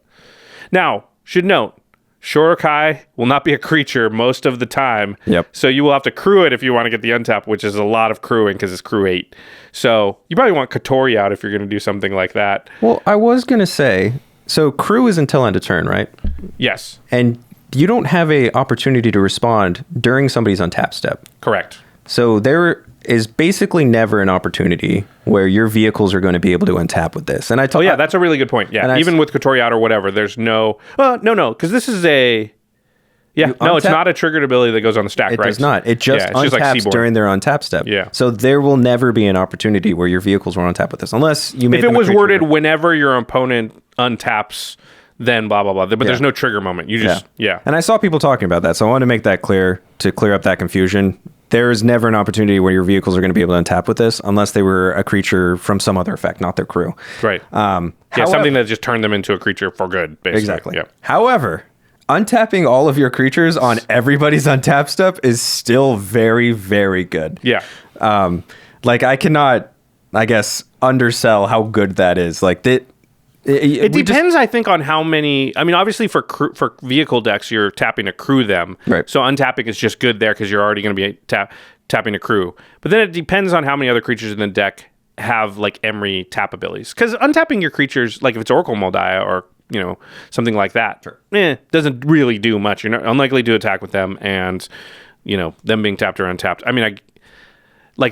Now, should note, Shurikai will not be a creature most of the time. Yep. So you will have to crew it if you want to get the untap, which is a lot of crewing because it's crew 8. So you probably want Katori out if you're going to do something like that. Well, I was going to say, So crew is until end of turn, right? Yes. And you don't have a opportunity to respond during somebody's untap step. Correct. So there is basically never an opportunity where your vehicles are going to be able to untap with this. And that's a really good point. Yeah, even with Cotoriata or whatever, there's no... no, because this is a... Yeah, it's not a triggered ability that goes on the stack, right? It does not. It just untaps like during their untap step. Yeah. So there will never be an opportunity where your vehicles will untap with this, unless you made If it was worded whenever your opponent untaps, then blah, blah, blah. But there's no trigger moment. You just, And I saw people talking about that, so I want to make that clear to clear up that confusion. There is never an opportunity where your vehicles are going to be able to untap with this unless they were a creature from some other effect, not their crew. Right. Something that just turned them into a creature for good, basically. Exactly. Yeah. However, untapping all of your creatures on everybody's untap step is still very, very good. Yeah. I cannot, I guess, undersell how good that is. It depends, I think, on how many. I mean, obviously, for vehicle decks, you're tapping to crew them. Right. So untapping is just good there because you're already going to be tapping to crew. But then it depends on how many other creatures in the deck have Emery tap abilities. Because untapping your creatures, like if it's Oracle Moldiah or something like that, doesn't really do much. You're not unlikely to attack with them, and them being tapped or untapped. I mean,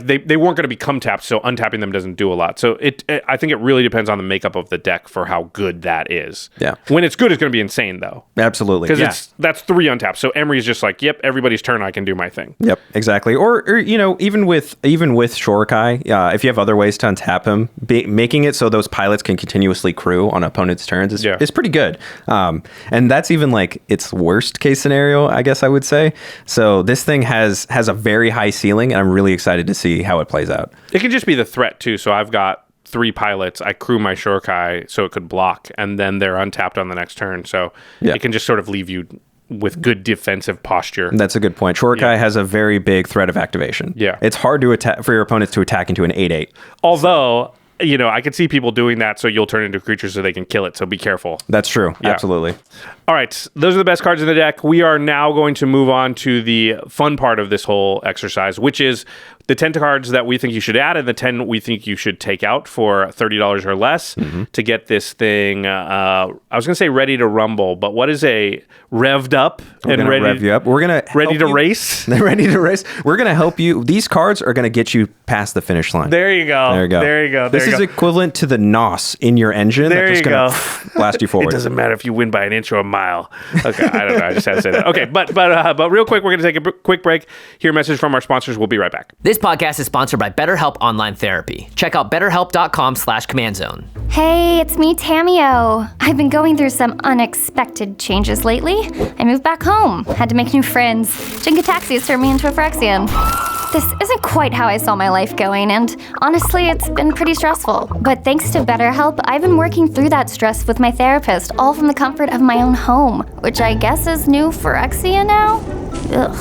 they weren't going to become tapped, so untapping them doesn't do a lot. So I think it really depends on the makeup of the deck for how good that is. Yeah. When it's good, it's going to be insane, though. Absolutely. Because that's 3 untapped. So Emery's just yep, everybody's turn, I can do my thing. Yep, exactly. Or even with Shurikai, if you have other ways to untap him, making it so those pilots can continuously crew on opponents' turns is pretty good. And that's even its worst case scenario, I guess I would say. So this thing has a very high ceiling, and I'm really excited to see how it plays out. It can just be the threat too. So I've got 3 pilots. I crew my Shurikai so it could block, and then they're untapped on the next turn. So it can just sort of leave you with good defensive posture. That's a good point. Shurikai has a very big threat of activation. Yeah, it's hard to attack for your opponents to attack into an 8/8. Although. I could see people doing that so you'll turn into creatures so they can kill it. So be careful. That's true. Yeah. Absolutely. All right. Those are the best cards in the deck. We are now going to move on to the fun part of this whole exercise, which is the 10 cards that we think you should add and the 10 we think you should take out for $30 or less to get this thing, I was going to say ready to rumble, but what is a revved up and ready rev you up? We're going to ready to race? Ready to race. We're going to help you. These cards are going to get you past the finish line. There you go. There you go. There you go. This is equivalent to the NOS in your engine. There you go. Blast you forward. It doesn't matter if you win by an inch or a mile. Okay, I don't know. I just had to say that. Okay, but real quick, we're going to take a quick break. Hear a message from our sponsors. We'll be right back. This podcast is sponsored by BetterHelp Online Therapy. Check out BetterHelp.com/CommandZone. Hey, it's me, Tamio. I've been going through some unexpected changes lately. I moved back home, had to make new friends. Jinka taxis turned me into a Phyrexian. This isn't quite how I saw my life going, and honestly, it's been pretty stressful. But thanks to BetterHelp, I've been working through that stress with my therapist, all from the comfort of my own home, which I guess is new Phyrexia now? Ugh.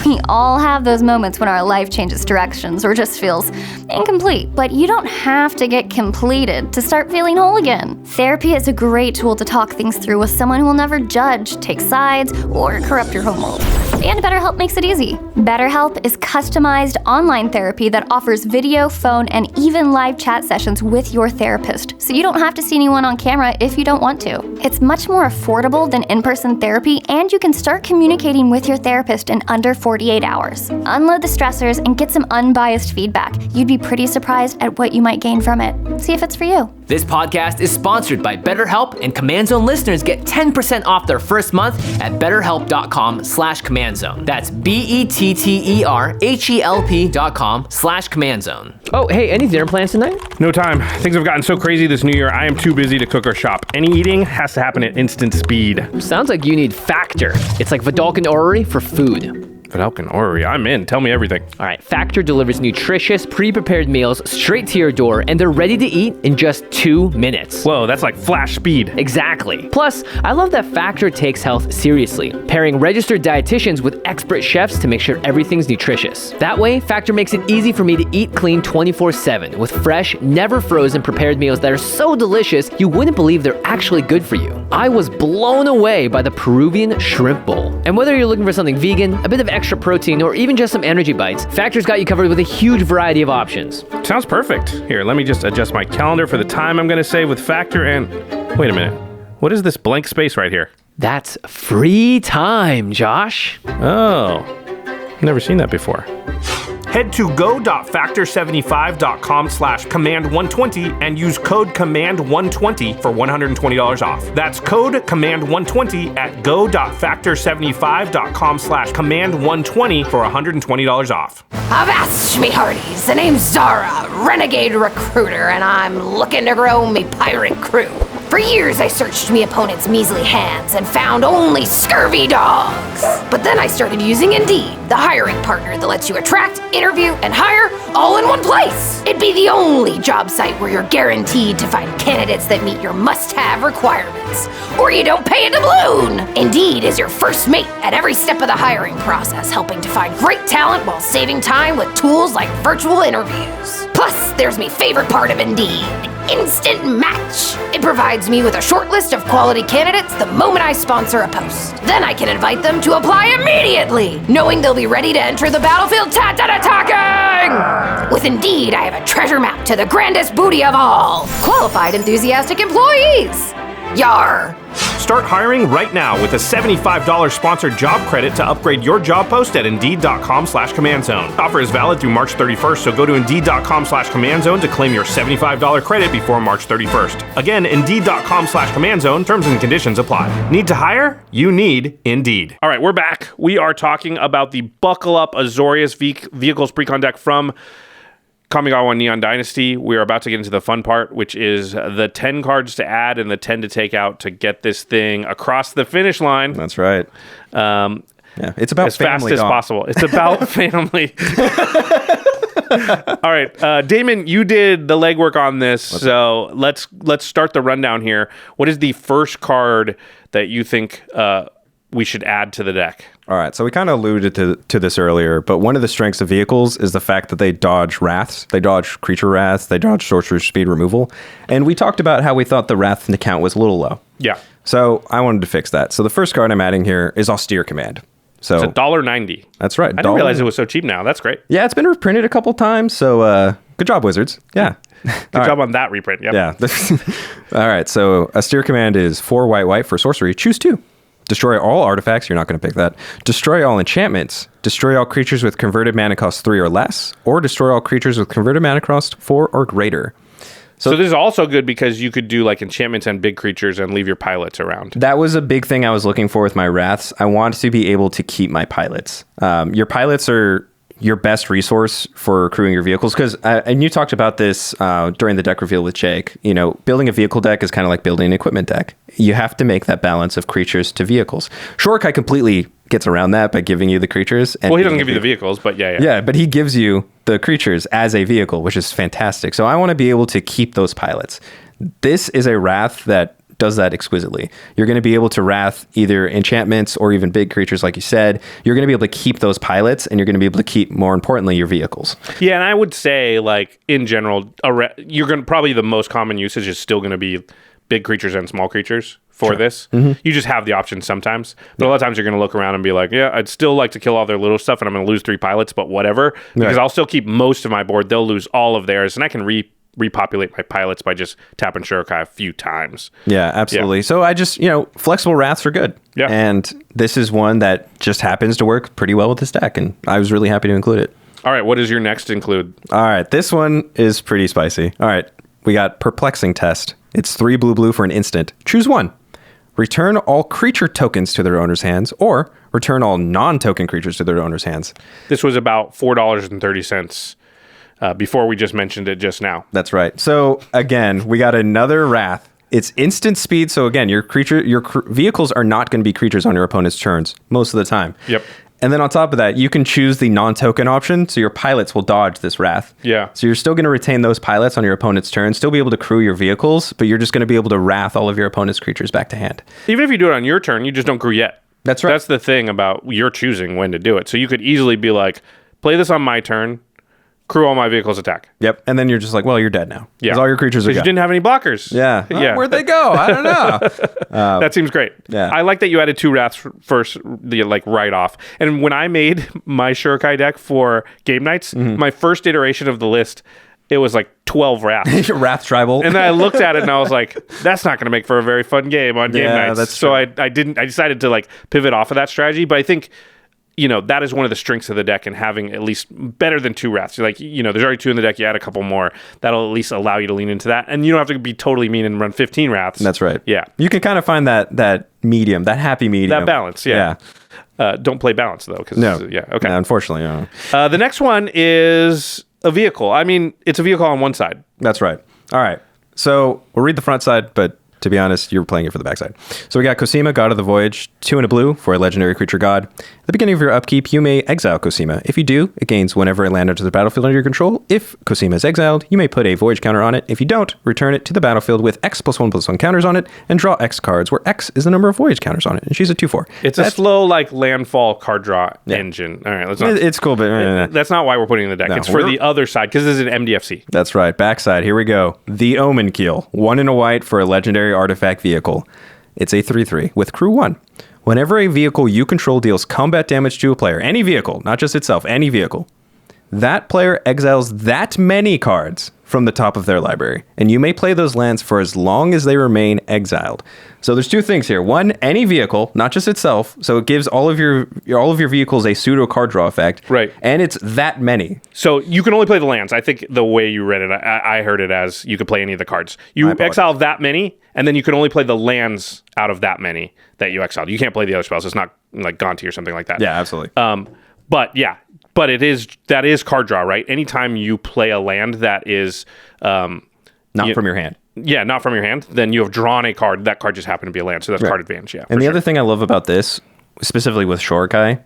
We all have those moments when our life changes directions or just feels incomplete, but you don't have to get completed to start feeling whole again. Therapy is a great tool to talk things through with someone who will never judge, take sides, or corrupt your homeworld. And BetterHelp makes it easy. BetterHelp is customized online therapy that offers video, phone, and even live chat sessions with your therapist, so you don't have to see anyone on camera if you don't want to. It's much more affordable than in-person therapy, and you can start communicating with your therapist in under 48 hours. Unload the stressors and get some unbiased feedback. You'd be pretty surprised at what you might gain from it. See if it's for you. This podcast is sponsored by BetterHelp, and Command Zone listeners get 10% off their first month at BetterHelp.com/CommandZone. That's BetterHelp.com/CommandZone. Oh, hey, any dinner plans tonight? No time. Things have gotten so crazy this new year, I am too busy to cook or shop. Any eating has to happen at instant speed. Sounds like you need Factor. It's like Vidalcan Orrery for food. Vidalcan Orrery, I'm in. Tell me everything. All right, Factor delivers nutritious, pre-prepared meals straight to your door, and they're ready to eat in just 2 minutes. Whoa, that's like flash speed. Exactly. Plus, I love that Factor takes health seriously, pairing registered dietitians with expert chefs to make sure everything's nutritious. That way, Factor makes it easy for me to eat clean 24/7 with fresh, never frozen prepared meals that are so delicious you wouldn't believe they're actually good for you. I was blown away by the Peruvian shrimp bowl. And whether you're looking for something vegan, a bit of extra protein, or even just some energy bites, Factor's got you covered with a huge variety of options. Sounds perfect. Here, let me just adjust my calendar for the time I'm going to save with Factor and... Wait a minute. What is this blank space right here? That's free time, Josh. Oh, never seen that before. Head to go.factor75.com/command120 and use code command120 for $120 off. That's code command120 at go.factor75.com/command120 for $120 off. Avast me hearties, the name's Zara, renegade recruiter, and I'm looking to grow me pirate crew. For years I searched me opponent's measly hands and found only scurvy dogs. But then I started using Indeed, the hiring partner that lets you attract, interview, and hire all in one place. It'd be the only job site where you're guaranteed to find candidates that meet your must-have requirements, or you don't pay a doubloon. Indeed is your first mate at every step of the hiring process, helping to find great talent while saving time with tools like virtual interviews. Plus, there's my favorite part of Indeed, Instant Match. It provides me with a short list of quality candidates the moment I sponsor a post. Then I can invite them to apply immediately, knowing they'll be ready to enter the battlefield attacking! With Indeed, I have a treasure map to the grandest booty of all, qualified enthusiastic employees. Yar! Start hiring right now with a $75 sponsored job credit to upgrade your job post at Indeed.com/CommandZone. Offer is valid through March 31st, so go to Indeed.com/CommandZone to claim your $75 credit before March 31st. Again, Indeed.com/CommandZone. Terms and conditions apply. Need to hire? You need Indeed. All right, we're back. We are talking about the Buckle Up Azorius Vehicles Precon deck from Kamigawa and Neon Dynasty. We're about to get into the fun part, which is the 10 cards to add and the 10 to take out to get this thing across the finish line. That's right. Yeah, it's about as family fast as possible. It's about family. All right, Damen, you did the legwork on this, so let's start the rundown here. What is the first card that you think we should add to the deck? All right, so we kind of alluded to this earlier, but one of the strengths of vehicles is the fact that they dodge wraths, they dodge creature wraths, they dodge sorcerer speed removal, and we talked about how we thought the wrath count was a little low. Yeah. So I wanted to fix that. So the first card I'm adding here is Austere Command. So it's $1.90. That's right. I didn't realize it was so cheap now. That's great. Yeah, it's been reprinted a couple times, so good job, Wizards. Yeah. Good job on that reprint. Yep. Yeah. All right, so Austere Command is 4 white for sorcery. Choose 2. Destroy all artifacts. You're not going to pick that. Destroy all enchantments. Destroy all creatures with converted mana cost 3 or less. Or destroy all creatures with converted mana cost 4 or greater. So this is also good because you could do like enchantments and big creatures and leave your pilots around. That was a big thing I was looking for with my Wraths. I want to be able to keep my pilots. Your pilots are your best resource for crewing your vehicles, because and you talked about this during the deck reveal with Jake. You know, building a vehicle deck is kind of like building an equipment deck. You have to make that balance of creatures to vehicles. Shurikai completely gets around that by giving you the creatures. And well, he doesn't give you the vehicles, but yeah. Yeah, but he gives you the creatures as a vehicle, which is fantastic. So I want to be able to keep those pilots. This is a Wrath that does that exquisitely. You're going to be able to Wrath either enchantments or even big creatures, like you said. You're going to be able to keep those pilots, and you're going to be able to keep, more importantly, your vehicles. Yeah, and I would say, like, in general, you're going to probably the most common usage is still going to be big creatures and small creatures for this. Mm-hmm. You just have the option sometimes. But a lot of times you're going to look around and be like, yeah, I'd still like to kill all their little stuff, and I'm going to lose 3 pilots, but whatever. Because I'll still keep most of my board. They'll lose all of theirs, and I can repopulate my pilots by just tapping Shurikai a few times. Yeah, absolutely. Yeah. So I just, flexible Wraths are good. Yeah. And this is one that just happens to work pretty well with this deck, and I was really happy to include it. All right, what is your next include? All right, this one is pretty spicy. All right, we got Perplexing Test. It's 3 blue for an instant. Choose 1. Return all creature tokens to their owner's hands, or return all non-token creatures to their owner's hands. This was about $4.30 before we just mentioned it just now. That's right. So again, we got another Wrath. It's instant speed. So again, your vehicles are not going to be creatures on your opponent's turns most of the time. Yep. And then on top of that, you can choose the non-token option, so your pilots will dodge this Wrath. Yeah. So you're still going to retain those pilots on your opponent's turn, still be able to crew your vehicles, but you're just going to be able to Wrath all of your opponent's creatures back to hand. Even if you do it on your turn, you just don't crew yet. That's right. That's the thing about you're choosing when to do it. So you could easily be like, play this on my turn, crew all my vehicles attack. Yep. And then you're just like, well, you're dead now. Yeah. Because all your creatures are gone. You didn't have any blockers. Yeah. Yeah. Where'd they go? I don't know. That seems great. Yeah. I like that you added 2 Wraths first, right off. And when I made my Shurikai deck for game nights, my first iteration of the list, it was like 12 Wrath. Wrath Tribal. And then I looked at it and I was like, that's not going to make for a very fun game on game nights. That's so true. I decided to like pivot off of that strategy. But I think, that is one of the strengths of the deck, and having at least better than 2 Wraths. Like, there's already 2 in the deck. You add a couple more. That'll at least allow you to lean into that. And you don't have to be totally mean and run 15 Wraths. That's right. Yeah. You can kind of find that medium, that happy medium. That balance, yeah. Don't play balance, though. No. Yeah, okay. No, unfortunately, no. The next one is a vehicle. I mean, it's a vehicle on one side. That's right. All right. So we'll read the front side, but to be honest, you're playing it for the backside. So we got Cosima, God of the Voyage, 2 and a blue for a legendary creature god. At the beginning of your upkeep, you may exile Cosima. If you do, it gains whenever a land enters the battlefield under your control. If Cosima is exiled, you may put a Voyage counter on it. If you don't, return it to the battlefield with X+1/+1 counters on it and draw X cards, where X is the number of Voyage counters on it. And she's a 2/4. It's a slow, like, landfall card draw engine. All right, let's not... It's cool, but... That's not why we're putting it in the deck. No, it's for the other side, because this is an MDFC. That's right. Backside. Here we go. The Omen Keel. 1 and a white for a legendary artifact vehicle. It's a 3/3 with crew 1. Whenever a vehicle you control deals combat damage to a player, any vehicle, not just itself, any vehicle, that player exiles that many cards from the top of their library, and you may play those lands for as long as they remain exiled. So there's 2 things here. 1, any vehicle, not just itself. So it gives all of your vehicles a pseudo card draw effect. Right. And it's that many. So you can only play the lands. I think the way you read it, I heard it as you could play any of the cards. You exile that many, and then you can only play the lands out of that many that you exiled. You can't play the other spells. It's not like Gonti or something like that. Yeah, absolutely. But that is card draw, right? Anytime you play a land that is not from your hand. Yeah, not from your hand, then you have drawn a card. That card just happened to be a land, so that's card advantage, yeah. And the other thing I love about this, specifically with Shurikai,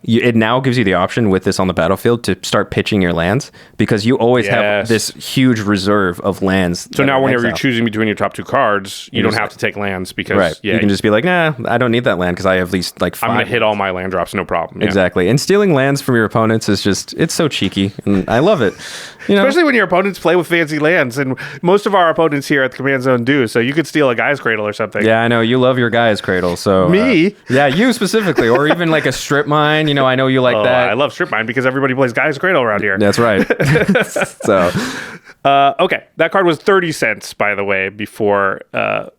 it now gives you the option with this on the battlefield to start pitching your lands, because you always have this huge reserve of lands. So now whenever you're choosing between your top 2 cards, you don't have to take lands because you can just be like, nah, I don't need that land because I have at least like 5. I'm going to hit all my land drops, no problem. Yeah. Exactly. And stealing lands from your opponents is just, it's so cheeky, and I love it. Especially when your opponents play with fancy lands, and most of our opponents here at the Command Zone do, so you could steal a Guy's Cradle or something. Yeah, I know. You love your Guy's Cradle, so... Me? Yeah, you specifically, or even like a Strip Mine, I know you like that. I love Strip Mine because everybody plays Guy's Cradle around here. That's right. So... okay, that card was 30 cents, by the way, before, I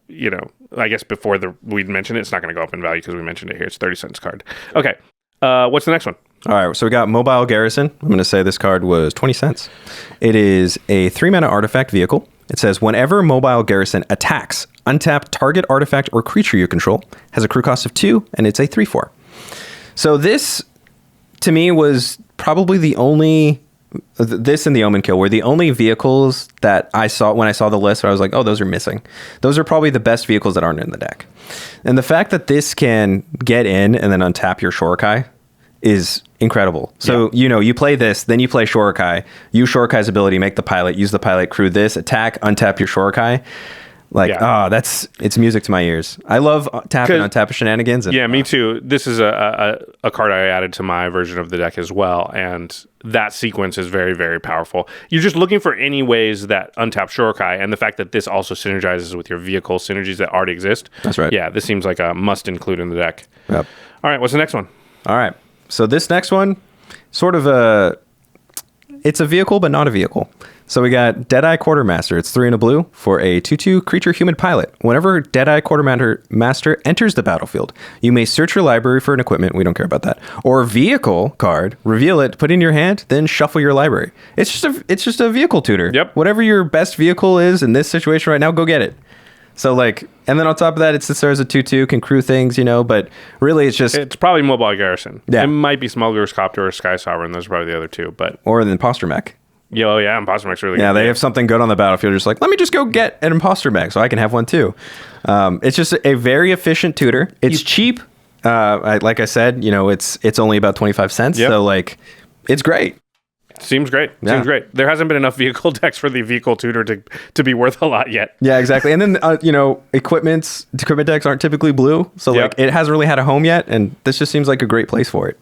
guess before we'd mentioned it. It's not going to go up in value because we mentioned it here. It's 30 cents card. Okay, what's the next one? All right, so we got Mobile Garrison. I'm going to say this card was 20 cents. It is a 3-mana artifact vehicle. It says, whenever Mobile Garrison attacks, untap target artifact or creature you control, has a crew cost of 2, and it's a 3/4. So this, to me, was probably the only... This and the Omen Kill were the only vehicles that I saw when I saw the list where I was like, oh, those are missing. Those are probably the best vehicles that aren't in the deck. And the fact that this can get in and then untap your Shurikai is incredible. So, you play this, then you play Shurikai, use Shurikai's ability, make the pilot, use the pilot, crew this, attack, untap your Shurikai. It's music to my ears. I love tap and untap shenanigans. And, me too. This is a card I added to my version of the deck as well, and that sequence is very, very powerful. You're just looking for any ways that untap Shurikai, and the fact that this also synergizes with your vehicle synergies that already exist. That's right. Yeah, this seems like a must include in the deck. Yep. All right, what's the next one? All right. So this next one, it's a vehicle, but not a vehicle. So we got Deadeye Quartermaster. It's 3 and a blue for a 2/2 creature human pilot. Whenever Deadeye Quartermaster enters the battlefield, you may search your library for an equipment. We don't care about that. Or vehicle card, reveal it, put it in your hand, then shuffle your library. It's just a vehicle tutor. Yep. Whatever your best vehicle is in this situation right now, go get it. So and then on top of that, it sits there as a 2/2, can crew things, but really it's probably Mobile Garrison. Yeah. It might be Smuggler's Copter or Sky Sovereign. Those are probably the other two, but... Or the Impostor Mech. Yeah, Impostor Mech's really good. Yeah, they have something good on the battlefield. You're just like, let me just go get an Impostor Mech so I can have one too. It's just a very efficient tutor. It's cheap. Like I said, it's only about 25 cents. Yep. So it's great. Seems great. Yeah. Seems great. There hasn't been enough vehicle decks for the vehicle tutor to be worth a lot yet. Yeah, exactly. And then, equipment decks aren't typically blue. So it hasn't really had a home yet. And this just seems like a great place for it.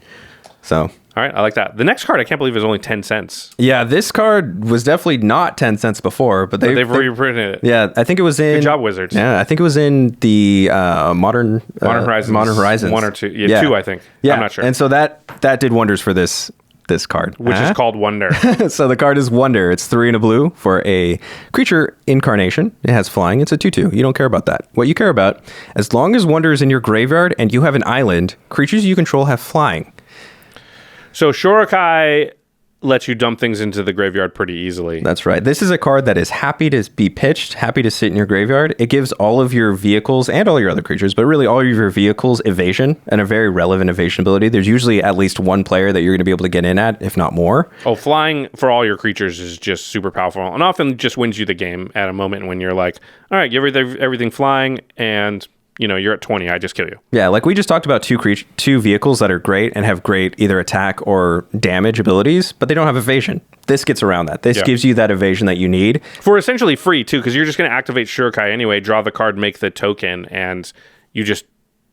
So... All right, I like that. The next card, I can't believe, is only 10 cents. Yeah, this card was definitely not 10 cents before, but they've reprinted it. Yeah, I think it was in... Good job, Wizards. Yeah, I think it was in the Modern Horizons. Modern Horizons. 1 or 2. Yeah, 2, I think. Yeah, I'm not sure. And so that did wonders for this this card. Which is called Wonder. So the card is Wonder. It's 3 and a blue for a creature incarnation. It has flying. It's a 2/2. You don't care about that. What you care about, as long as Wonder is in your graveyard and you have an island, creatures you control have flying. So Shurikai lets you dump things into the graveyard pretty easily. That's right. This is a card that is happy to be pitched, happy to sit in your graveyard. It gives all of your vehicles and all your other creatures, but really all of your vehicles evasion and a very relevant evasion ability. There's usually at least one player that you're going to be able to get in at, if not more. Oh, flying for all your creatures is just super powerful and often just wins you the game at a moment when you're like, all right, give everything flying and... you're at 20. I just kill you. Yeah, like we just talked about two vehicles that are great and have great either attack or damage abilities, but they don't have evasion. This gets around that. This gives you that evasion that you need. For essentially free, too, because you're just going to activate Shurikai anyway, draw the card, make the token, and you just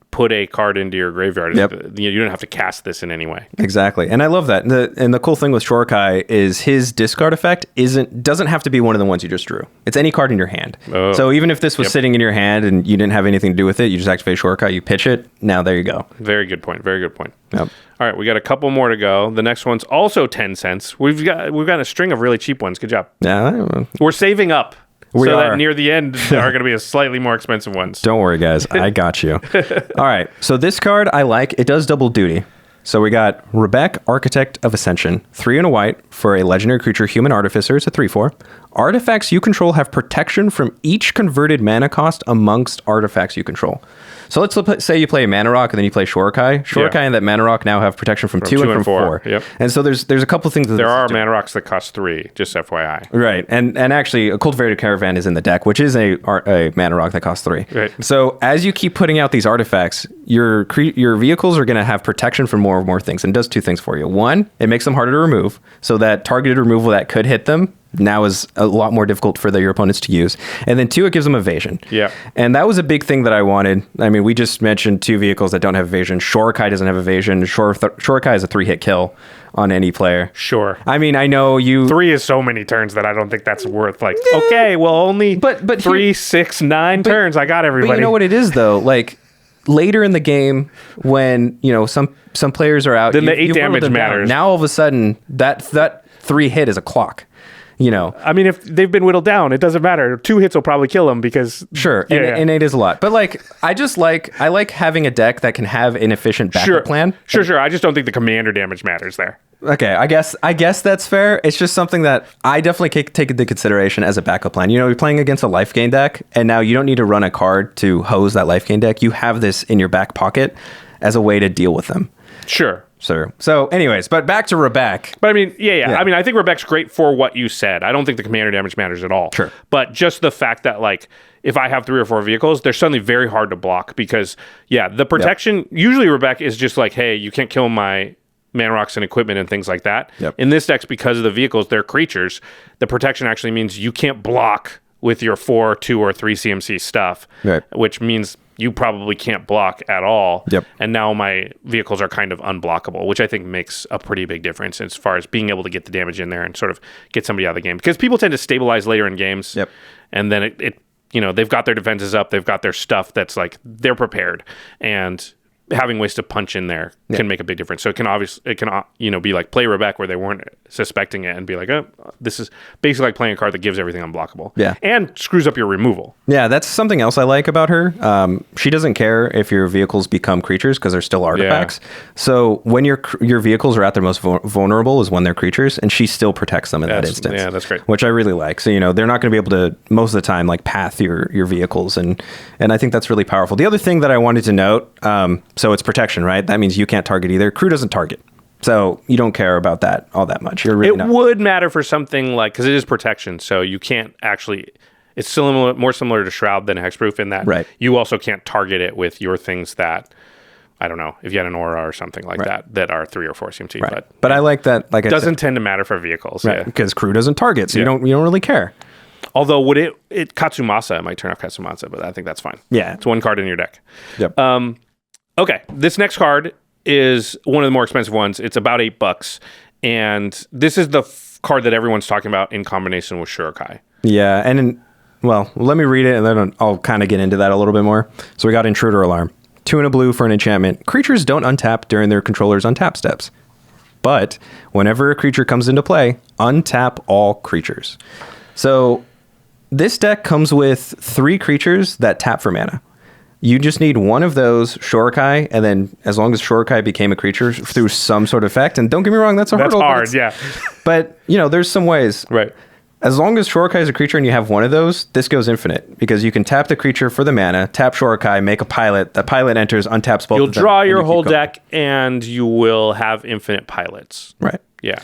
put a card into your graveyard. Yep. You don't have to cast this in any way. Exactly. And I love that. And the cool thing with Shurikai is his discard effect doesn't have to be one of the ones you just drew. It's any card in your hand. Oh. So even if this was sitting in your hand and you didn't have anything to do with it, you just activate Shurikai, you pitch it. Now there you go. Very good point. Very good point. Yep. All right, we got a couple more to go. The next one's also 10 cents. We've got a string of really cheap ones. Good job. Yeah. We're saving up. We are. That near the end, there are going to be a slightly more expensive ones. Don't worry, guys. I got you. All right. So this card I like. It does double duty. So we got Rebecc, Architect of Ascension, 3 and a white for a legendary creature, Human Artificer. It's a 3/4. Artifacts you control have protection from each converted mana cost amongst artifacts you control. So let's say you play a Mana Rock and then you play Shurikai. Shurikai and that Mana Rock now have protection from 2 and from 4. Yep. And so there's a couple things. There are Mana Rocks that cost 3, just FYI. Right. And actually, a Cultivated Caravan is in the deck, which is a Mana Rock that costs 3. Right. So as you keep putting out these artifacts, your vehicles are going to have protection for more and more things. And it does 2 things for you. One, it makes them harder to remove, so that targeted removal that could hit them now is a lot more difficult for your opponents to use. And then 2, it gives them evasion. Yeah. And that was a big thing that I wanted. I mean, we just mentioned 2 vehicles that don't have evasion. Shurikai doesn't have evasion. Shurikai is a 3-hit kill on any player. Sure. I mean, I know you... 3 is so many turns that I don't think that's worth, like, okay, well, only but 3, 6, 9 turns. I got everybody. But you know what it is, though? Like... Later in the game, when some players are out, then the 8 damage matters. Now all of a sudden, that 3 hit is a clock. I mean, if they've been whittled down, it doesn't matter. 2 hits will probably kill them because and 8 is a lot. But like, I like having a deck that can have an efficient backup plan. Sure. I just don't think the commander damage matters there. Okay, I guess that's fair. It's just something that I definitely take into consideration as a backup plan. You're playing against a life gain deck, and now you don't need to run a card to hose that life gain deck. You have this in your back pocket as a way to deal with them. Sure. So anyways, but back to Rebecc. But I mean, yeah. I mean, I think Rebecc's great for what you said. I don't think the commander damage matters at all. Sure. But just the fact that, like, if I have 3 or 4 vehicles, they're suddenly very hard to block because, the protection, usually Rebecc is just like, hey, you can't kill my Mana Rocks and equipment and things like that. Yep. In this deck, because of the vehicles, they're creatures. The protection actually means you can't block with your 4, 2, or 3 CMC stuff, right. Which means you probably can't block at all. Yep. And now my vehicles are kind of unblockable, which I think makes a pretty big difference as far as being able to get the damage in there and sort of get somebody out of the game. Because people tend to stabilize later in games. Yep. And then it they've got their defenses up, they've got their stuff that's like they're prepared, and having ways to punch in there can make a big difference. So it can be like play Rebecc where they weren't suspecting it and be like, oh, this is basically like playing a card that gives everything unblockable. Yeah. And screws up your removal. Yeah, that's something else I like about her. She doesn't care if your vehicles become creatures because they're still artifacts. Yeah. So when your vehicles are at their most vulnerable is when they're creatures, and she still protects them in that instance. Yeah, that's great. Which I really like. So, they're not going to be able to, most of the time, like path your vehicles. And I think that's really powerful. The other thing that I wanted to note, so it's protection, right? That means you can't target either. Crew doesn't target. So you don't care about that all that much. Would matter for something like, because it is protection, so you can't actually, it's still more similar to Shroud than Hexproof in that you also can't target it with your things that, I don't know, if you had an aura or something like that are 3 or 4 CMT. Right. But I like that. Like, it doesn't tend to matter for vehicles. Right, because Crew doesn't target, so you don't really care. Although would it Katsumasa, it might turn off Katsumasa, but I think that's fine. Yeah. It's 1 card in your deck. Yep. Okay, this next card is one of the more expensive ones. It's about $8, and this is the card that everyone's talking about in combination with Shurikai. Yeah, and let me read it, and then I'll kind of get into that a little bit more. So we got Intruder Alarm. 2 and a blue for an enchantment. Creatures don't untap during their controller's untap steps. but whenever a creature comes into play, untap all creatures. So this deck comes with 3 creatures that tap for mana. You just need one of those Shurikai, and then as long as Shurikai became a creature through some sort of effect, and don't get me wrong, that's a hurdle. That's hard, yeah. But, there's some ways. Right. As long as Shurikai is a creature and you have one of those, this goes infinite, because you can tap the creature for the mana, tap Shurikai, make a pilot. The pilot enters, untaps both You'll of them. You'll draw your whole deck, and you will have infinite pilots. Right. Yeah.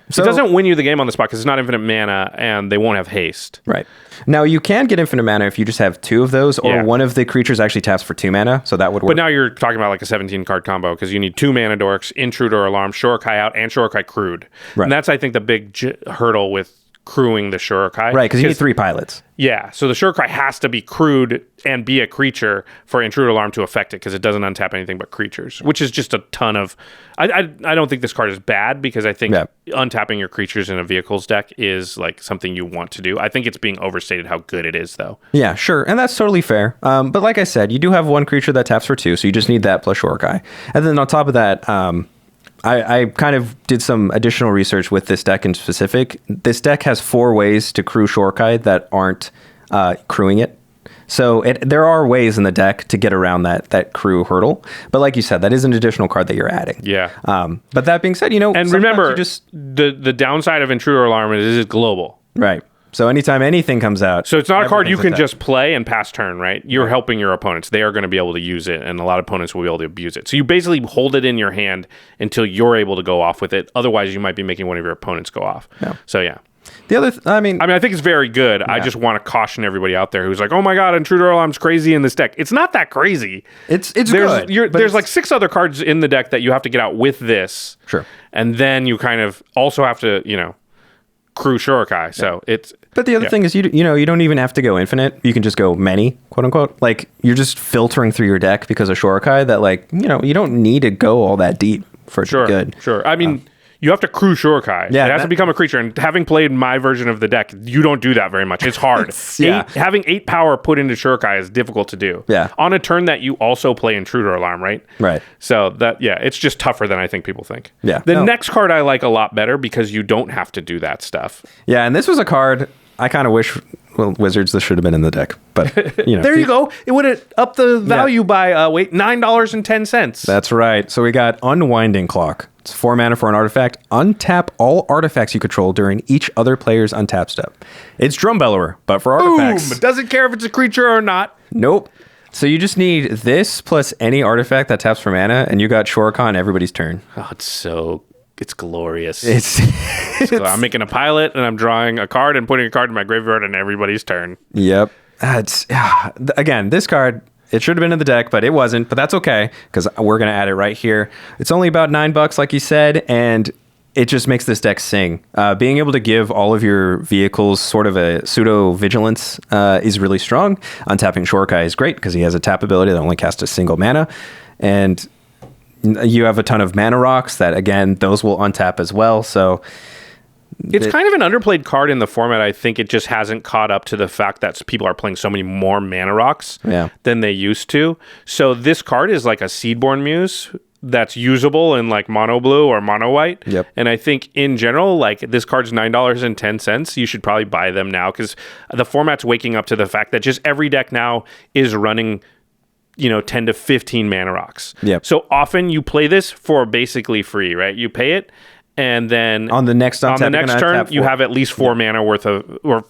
So it doesn't win you the game on the spot because it's not infinite mana, and they won't have haste. Right. Now, you can get infinite mana if you just have 2 of those, or one of the creatures actually taps for 2 mana, so that would work. But now you're talking about like a 17-card combo, because you need 2 mana dorks, Intruder Alarm, Shurikai out, and Shurikai crewed. Right. And that's, I think, the big hurdle with crewing the Shurikai. Right, because you need 3 pilots. Yeah, so the Shurikai has to be crewed and be a creature for Intruder Alarm to affect it, because it doesn't untap anything but creatures, which is just a ton of... I don't think this card is bad, because I think untapping your creatures in a vehicles deck is like something you want to do. I think it's being overstated how good it is, though. Yeah, sure, and that's totally fair. But like I said, you do have one creature that taps for 2, so you just need that plus Shurikai. And then on top of that... I kind of did some additional research with this deck in specific. This deck has 4 ways to crew Shurikai that aren't crewing it. So there are ways in the deck to get around that crew hurdle. But like you said, that is an additional card that you're adding. Yeah. But that being said, and remember, the downside of Intruder Alarm is it's global. Right. So anytime anything comes out... So it's not a card you can just play and pass turn, right? You're helping your opponents. They are going to be able to use it, and a lot of opponents will be able to abuse it. So you basically hold it in your hand until you're able to go off with it. Otherwise, you might be making one of your opponents go off. Yeah. So, yeah. The other... I think it's very good. Yeah. I just want to caution everybody out there who's like, oh my god, Intruder Alarm's crazy in this deck. It's not that crazy. It's good. There's like 6 other cards in the deck that you have to get out with this. Sure. And then you kind of also have to, crew Shurikai. So it's... But the other thing is, you don't even have to go infinite. You can just go many, quote unquote. Like, you're just filtering through your deck because of Shurikai that, like, you don't need to go all that deep for it to be good. Sure. I mean, you have to crew Shurikai. Yeah, it has to become a creature. And having played my version of the deck, you don't do that very much. It's hard. Having 8 power put into Shurikai is difficult to do. Yeah. On a turn that you also play Intruder Alarm, right? Right. So it's just tougher than I think people think. Yeah. The next card I like a lot better because you don't have to do that stuff. Yeah, and this was a card I kind of wish... Well, Wizards, this should have been in the deck, but there you go. It would have upped the value by $9.10. That's right. So we got Unwinding Clock. It's 4 mana for an artifact. Untap all artifacts you control during each other player's untap step. It's Drum Bellower, but for artifacts. Boom! Doesn't care if it's a creature or not. Nope. So you just need this plus any artifact that taps for mana, and you got Shurikai on everybody's turn. Oh, it's glorious. I'm making a pilot, and I'm drawing a card and putting a card in my graveyard on everybody's turn. Yep. Again, this card, it should have been in the deck, but it wasn't. But that's okay, because we're going to add it right here. It's only about $9, like you said, and it just makes this deck sing. Being able to give all of your vehicles sort of a pseudo-vigilance is really strong. Untapping Shurikai is great, because he has a tap ability that only casts a single mana. And... you have a ton of mana rocks that, again, those will untap as well. So it's kind of an underplayed card in the format. I think it just hasn't caught up to the fact that people are playing so many more mana rocks than they used to. So this card is like a Seedborn Muse that's usable in like mono blue or mono white. Yep. And I think in general, like this card's $9.10. You should probably buy them now because the format's waking up to the fact that just every deck now is running 10 to 15 mana rocks. Yep. So often you play this for basically free, right? You pay it, and then on the next turn, you have at least 4 mana worth of, or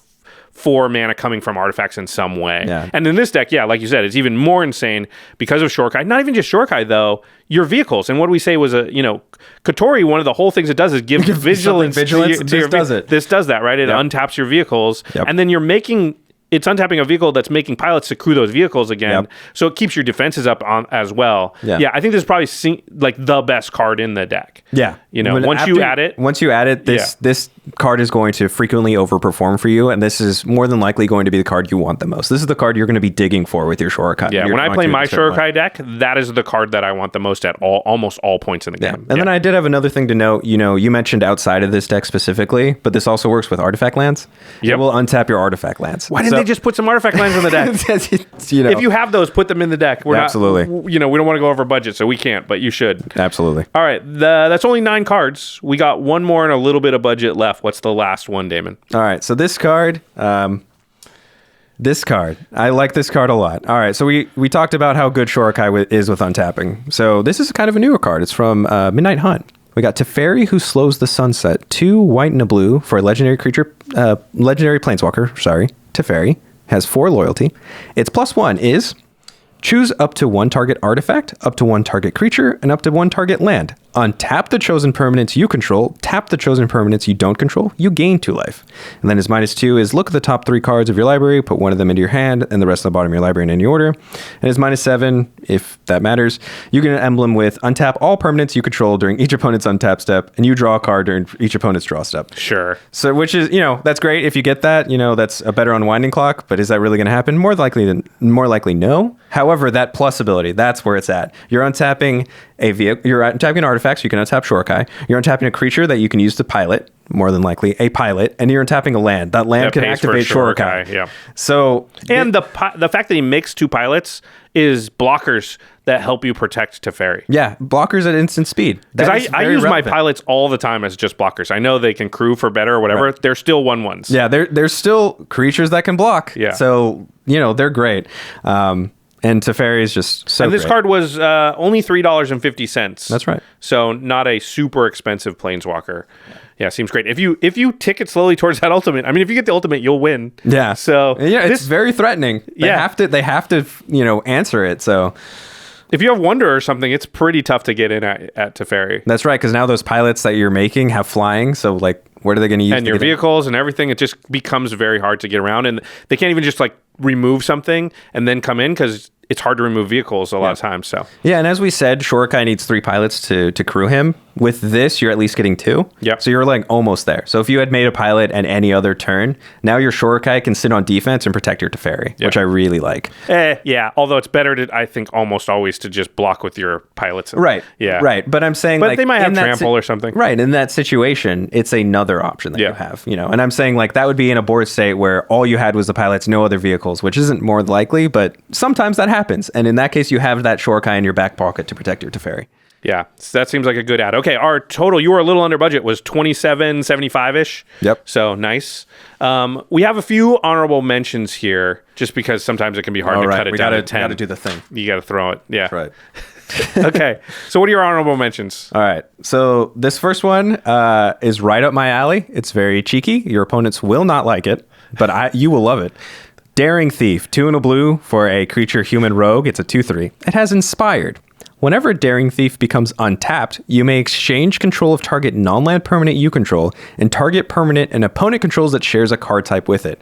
4 mana coming from artifacts in some way. Yeah. And in this deck, like you said, it's even more insane because of Shurikai. Not even just Shurikai, though, your vehicles. And what we say was Kotori, one of the whole things it does is give vigilance. This does it. This does that, right? It untaps your vehicles. Yep. And then it's untapping a vehicle that's making pilots to crew those vehicles again. Yep. So it keeps your defenses up on as well. Yeah, I think this is probably like the best card in the deck. Yeah. Once you add it, this card is going to frequently overperform for you, and this is more than likely going to be the card you want the most. This is the card you're going to be digging for with your Shurikai. Yeah, when I play my Shurikai deck, that is the card that I want the most at almost all points in the game. And then I did have another thing to note. You mentioned outside of this deck specifically, but this also works with artifact lands. Yep. It will untap your artifact lands. Why didn't they just put some artifact lands on the deck? If you have those, put them in the deck. We're Absolutely. not, we don't want to go over budget, so we can't, but you should. Absolutely. All right, that's only 9 cards. We got one more and a little bit of budget left. What's the last one, Damen? All right, so this card, I like this card a lot. All right, so we talked about how good Shurikai is with untapping. So this is kind of a newer card. It's from Midnight Hunt. We got Teferi, who slows the sunset. 2 white and a blue for a legendary creature, legendary planeswalker. Teferi has 4 loyalty. Its +1 is choose up to 1 target artifact, up to 1 target creature, and up to 1 target land. Untap the chosen permanents you control, tap the chosen permanents you don't control, you gain 2 life. And then his -2 is look at the top 3 cards of your library, put 1 of them into your hand, and the rest of the bottom of your library in any order. And his -7, if that matters, you get an emblem with untap all permanents you control during each opponent's untap step, and you draw a card during each opponent's draw step. Sure. So, which is, that's great if you get that, that's a better unwinding clock, but is that really going to happen? More likely no. However, that plus ability, that's where it's at. You're untapping a vehicle, you're untapping an artifact, so you can untap Shurikai. You're untapping a creature that you can use to pilot, more than likely a pilot, and you're untapping a land. That land can activate Shurikai. Yeah. So, and the fact that he makes 2 pilots is blockers that help you protect Teferi. Yeah, blockers at instant speed. Because I use my pilots all the time as just blockers. I know they can crew for better or whatever. Right. They're still 1/1s. Yeah, they're still creatures that can block. Yeah. So, they're great. And Teferi is just so And this great. card was only $3.50. That's right. So not a super expensive planeswalker. Yeah, seems great. If you tick it slowly towards that ultimate, I mean, if you get the ultimate, you'll win. Yeah. So it's very threatening. They have to answer it. So if you have Wonder or something, it's pretty tough to get in at Teferi. That's right, because now those pilots that you're making have flying. So what are they going to use? And your vehicles and everything, it just becomes very hard to get around. And they can't even just remove something and then come in because it's hard to remove vehicles a lot of times. So and as we said, Shurikai needs 3 pilots to crew him. With this, you're at least getting 2. Yep. So you're almost there. So if you had made a pilot at any other turn, now your Shurikai can sit on defense and protect your Teferi, which I really like. Yeah. Although it's better to, I think, almost always to just block with your pilots. Right. Yeah. Right. But I'm saying, but they might have trample or something. Right. In that situation, it's another option that you have. And I'm saying that would be in a board state where all you had was the pilots, no other vehicles, which isn't more likely, but sometimes that happens. And in that case, you have that Shurikai in your back pocket to protect your Teferi. Yeah, so that seems like a good ad. Okay, our total, you were a little under budget, was $27.75-ish. Yep. So nice. We have a few honorable mentions here, just because sometimes it can be hard to cut it down to 10. We got to do the thing. You got to throw it. Yeah. That's right. Okay, so what are your honorable mentions? All right, so this first one is right up my alley. It's very cheeky. Your opponents will not like it, but you will love it. Daring Thief, 2 and a blue for a creature human rogue. It's a 2/3. It has Inspired. Whenever Daring Thief becomes untapped, you may exchange control of target non-land permanent you control and target permanent an opponent controls that shares a card type with it.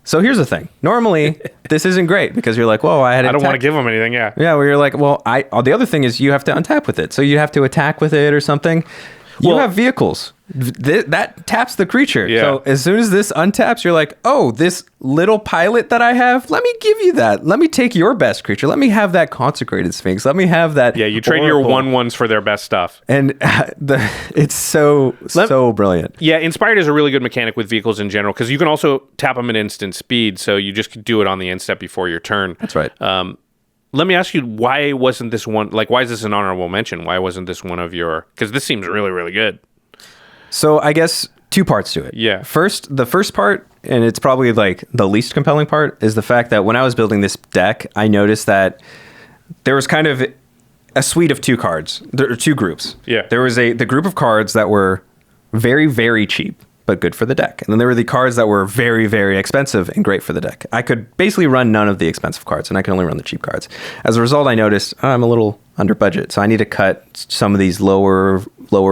So here's the thing. Normally, this isn't great because you're like, well, I don't want to give them anything, yeah. Yeah, where you're like, well, the other thing is you have to untap with it. So you have to attack with it or something. You have vehicles. That taps the creature. Yeah. So as soon as this untaps, you're like, oh, this little pilot that I have, let me give you that. Let me take your best creature. Let me have that Consecrated Sphinx. Let me have that. Yeah, you trade your 1/1s for their best stuff. And it's so brilliant. Yeah, Inspired is a really good mechanic with vehicles in general because you can also tap them at instant speed. So you just do it on the end step before your turn. That's right. Let me ask you, why wasn't this one, why is this an honorable mention? Why wasn't this one of your, because this seems really, really good. So I guess 2 parts to it. Yeah. The first part, and it's probably the least compelling part, is the fact that when I was building this deck, I noticed that there was kind of a suite of 2 cards. There are 2 groups. Yeah. There was the group of cards that were very, very cheap, but good for the deck. And then there were the cards that were very, very expensive and great for the deck. I could basically run none of the expensive cards, and I could only run the cheap cards. As a result, I noticed I'm a little under budget, so I need to cut some of these lower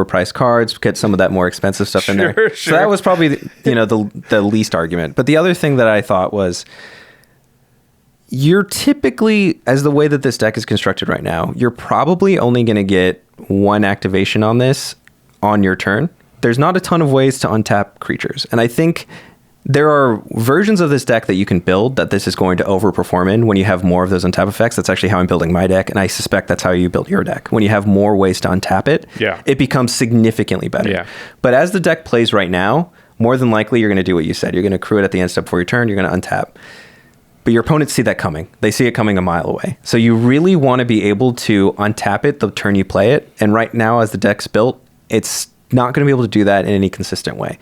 price cards, get some of that more expensive stuff in there. Sure. So that was probably the least argument. But the other thing that I thought was, you're typically, as the way that this deck is constructed right now, you're probably only going to get 1 activation on this on your turn. There's not a ton of ways to untap creatures. And I think there are versions of this deck that you can build that this is going to overperform in when you have more of those untap effects. That's actually how I'm building my deck. And I suspect that's how you build your deck. When you have more ways to untap it, it becomes significantly better. Yeah. But as the deck plays right now, more than likely you're going to do what you said. You're going to accrue it at the end step before your turn. You're going to untap. But your opponents see that coming. They see it coming a mile away. So you really want to be able to untap it the turn you play it. And right now, as the deck's built, it's not going to be able to do that in any consistent way.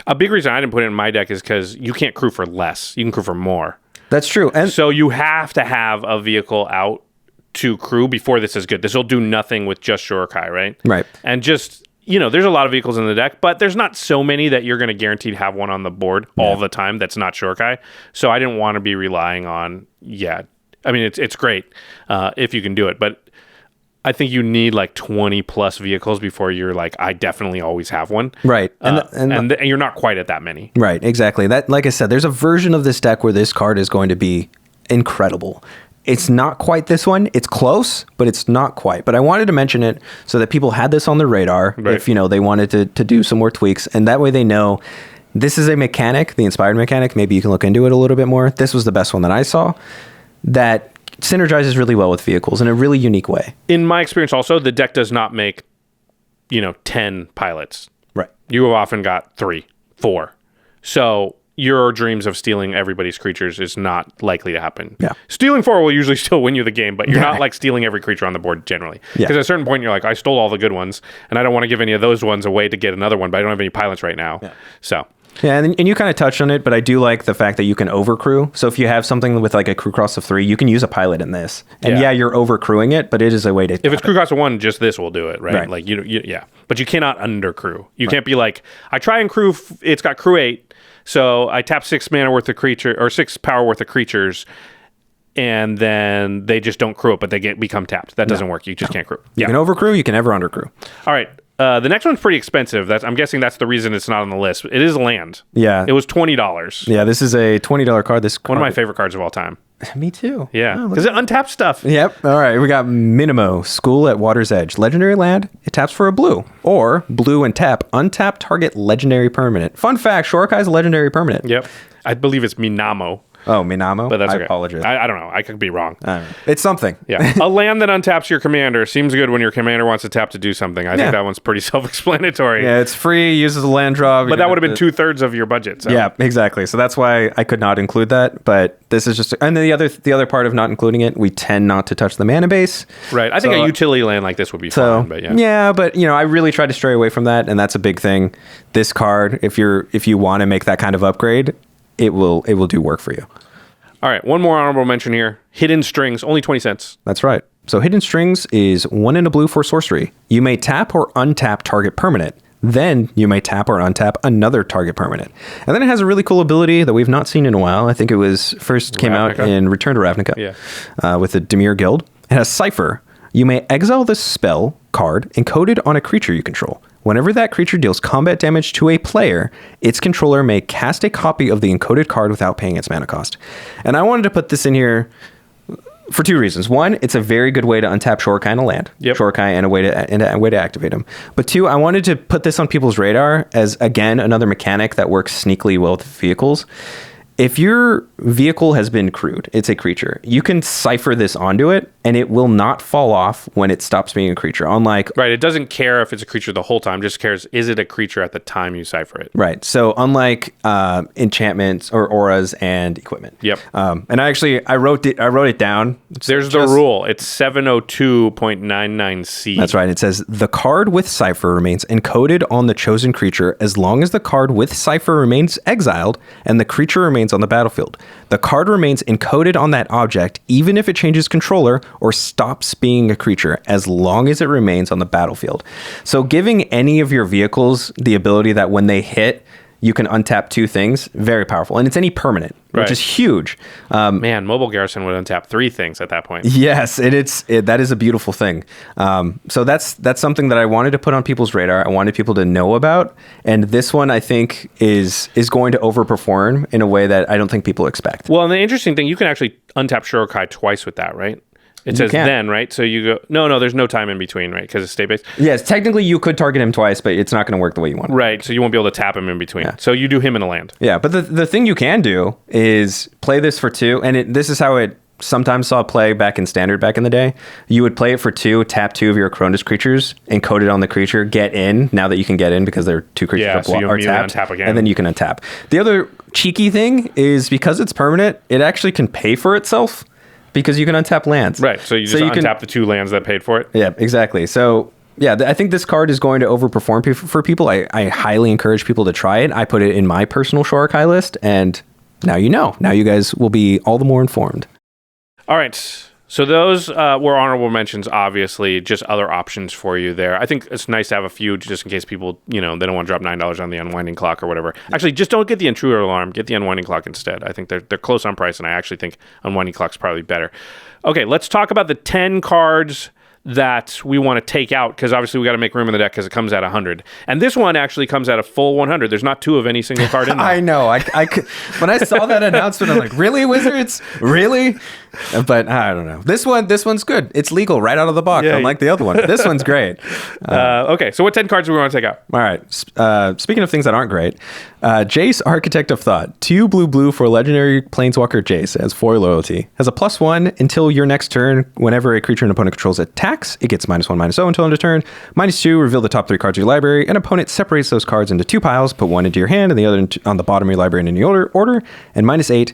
A big reason I didn't put it in my deck is because you can't crew for less. You can crew for more. That's true. And so you have to have a vehicle out to crew before this is good. This will do nothing with just Shurikai, right? Right. And just, there's a lot of vehicles in the deck, but there's not so many that you're going to guaranteed have one on the board all the time that's not Shurikai. So I didn't want to be relying on, I mean, it's great if you can do it, but I think you need like 20 plus vehicles before you're like, I definitely always have one. Right. And you're not quite at that many. Right, exactly. That, like I said, there's a version of this deck where this card is going to be incredible. It's not quite this one. It's close, but it's not quite. But I wanted to mention it so that people had this on their radar if, they wanted to do some more tweaks. And that way they know this is a mechanic, the inspired mechanic. Maybe you can look into it a little bit more. This was the best one that I saw that synergizes really well with vehicles in a really unique way. In my experience also, the deck does not make, 10 pilots. Right. You have often got 3, 4. So your dreams of stealing everybody's creatures is not likely to happen. Yeah. Stealing 4 will usually still win you the game, but you're not like stealing every creature on the board generally. Because at a certain point, you're like, I stole all the good ones, and I don't want to give any of those ones away to get another one, but I don't have any pilots right now. Yeah. So... Yeah, and you kind of touched on it, but I do like the fact that you can overcrew. So if you have something with like a crew cross of 3, you can use a pilot in this. And you're overcrewing it, but it is a way to... If it's crew cross of 1, just this will do it, right? Right. Like, But you cannot undercrew. You can't be like, I try and crew, it's got crew 8, so I tap 6 mana worth of creature, or 6 power worth of creatures, and then they just don't crew it, but they become tapped. That doesn't work. You just can't crew. You can overcrew, you can never undercrew. All right. The next one's pretty expensive. I'm guessing that's the reason it's not on the list. It is land. Yeah. It was $20. Yeah, this is a $20 card. One of my favorite cards of all time. Me too. Yeah, because it untaps stuff. Yep. All right, we got Minimo, School at Water's Edge. Legendary land, it taps for a blue. Or blue and tap, untap target legendary permanent. Fun fact, Shurikai is a legendary permanent. Yep. I believe it's Minamo. Oh, Minamo? But that's okay. I apologize. I don't know. I could be wrong. It's something. Yeah. A land that untaps your commander seems good when your commander wants to tap to do something. I think that one's pretty self-explanatory. Yeah, it's free, uses a land draw. But that would have been 2/3 of your budget. So. Yeah, exactly. So that's why I could not include that. But this is just... And the other part of not including it, we tend not to touch the mana base. Right. I think a utility land like this would be fine. But but I really try to stray away from that, and that's a big thing. This card, if you want to make that kind of upgrade, it will do work for you. All right, one more honorable mention here. Hidden Strings, only 20 cents. That's right. So Hidden Strings is 1 and a blue for sorcery. You may tap or untap target permanent. Then you may tap or untap another target permanent. And then it has a really cool ability that we've not seen in a while. I think it was first came out in Return to Ravnica with the Dimir Guild. It has Cipher. You may exile this spell card encoded on a creature you control. Whenever that creature deals combat damage to a player, its controller may cast a copy of the encoded card without paying its mana cost. And I wanted to put this in here for 2 reasons. 1, it's a very good way to untap Shurikai and a land. Shurikai and a way to activate them. But 2, I wanted to put this on people's radar as, again, another mechanic that works sneakily well with vehicles. If your vehicle has been crewed, it's a creature, you can cipher this onto it, and it will not fall off when it stops being a creature. Unlike... Right, it doesn't care if it's a creature the whole time, just cares, is it a creature at the time you cipher it? Right, so unlike enchantments or auras and equipment. Yep. And I wrote it down. There's the rule. It's 702.99C. That's right. It says, the card with cipher remains encoded on the chosen creature as long as the card with cipher remains exiled and the creature remains on the battlefield. The card remains encoded on that object even if it changes controller or stops being a creature as long as it remains on the battlefield. So giving any of your vehicles the ability that when they hit, you can untap 2 things, very powerful. And it's any permanent, which is huge. Man, Mobile Garrison would untap 3 things at that point. Yes, that is a beautiful thing. So that's something that I wanted to put on people's radar. I wanted people to know about. And this one, I think, is going to overperform in a way that I don't think people expect. Well, and the interesting thing, you can actually untap Shurikai twice with that, right? It says then, right? So you go, no, there's no time in between, right? Because it's state-based. Yes, technically you could target him twice, but it's not going to work the way you want. Right, so you won't be able to tap him in between. Yeah. So you do him in a land. Yeah, but the thing you can do is play this for 2, and this is how it sometimes saw play back in Standard back in the day. You would play it for 2, tap 2 of your Acronis creatures, and code it on the creature, get in, now that you can get in because there are 2 creatures so you are immediately tapped, untap again. and then you can untap. The other cheeky thing is because it's permanent, it actually can pay for itself because you can untap lands. Right, so you just untap the 2 lands that paid for it? Yeah, exactly. So yeah, I think this card is going to overperform for people. I highly encourage people to try it. I put it in my personal Shurikai list, and now you know. Now you guys will be all the more informed. All right, so those were honorable mentions, obviously, just other options for you there. I think it's nice to have a few just in case people, they don't want to drop $9 on the Unwinding Clock or whatever. Actually, just don't get the Intruder Alarm. Get the Unwinding Clock instead. I think they're close on price, and I actually think Unwinding Clock's probably better. Okay, let's talk about the 10 cards that we want to take out, because obviously we got to make room in the deck because it comes at 100. And this one actually comes at a full 100. There's not 2 of any single card in there. I know. I could, when I saw that announcement, I'm like, really, Wizards? Really? But I don't know. This one's good. It's legal right out of the box, unlike the other one. This one's great. Okay, so what 10 cards do we want to take out? All right. Speaking of things that aren't great, Jace, Architect of Thought. 2 blue for legendary Planeswalker Jace as 4 loyalty. Has a +1 until your next turn. Whenever a creature an opponent controls attacks, it gets -1/-0 until end of turn. -2, reveal the top 3 cards of your library. An opponent separates those cards into 2 piles. Put 1 into your hand and the other on the bottom of your library in any order. And -8,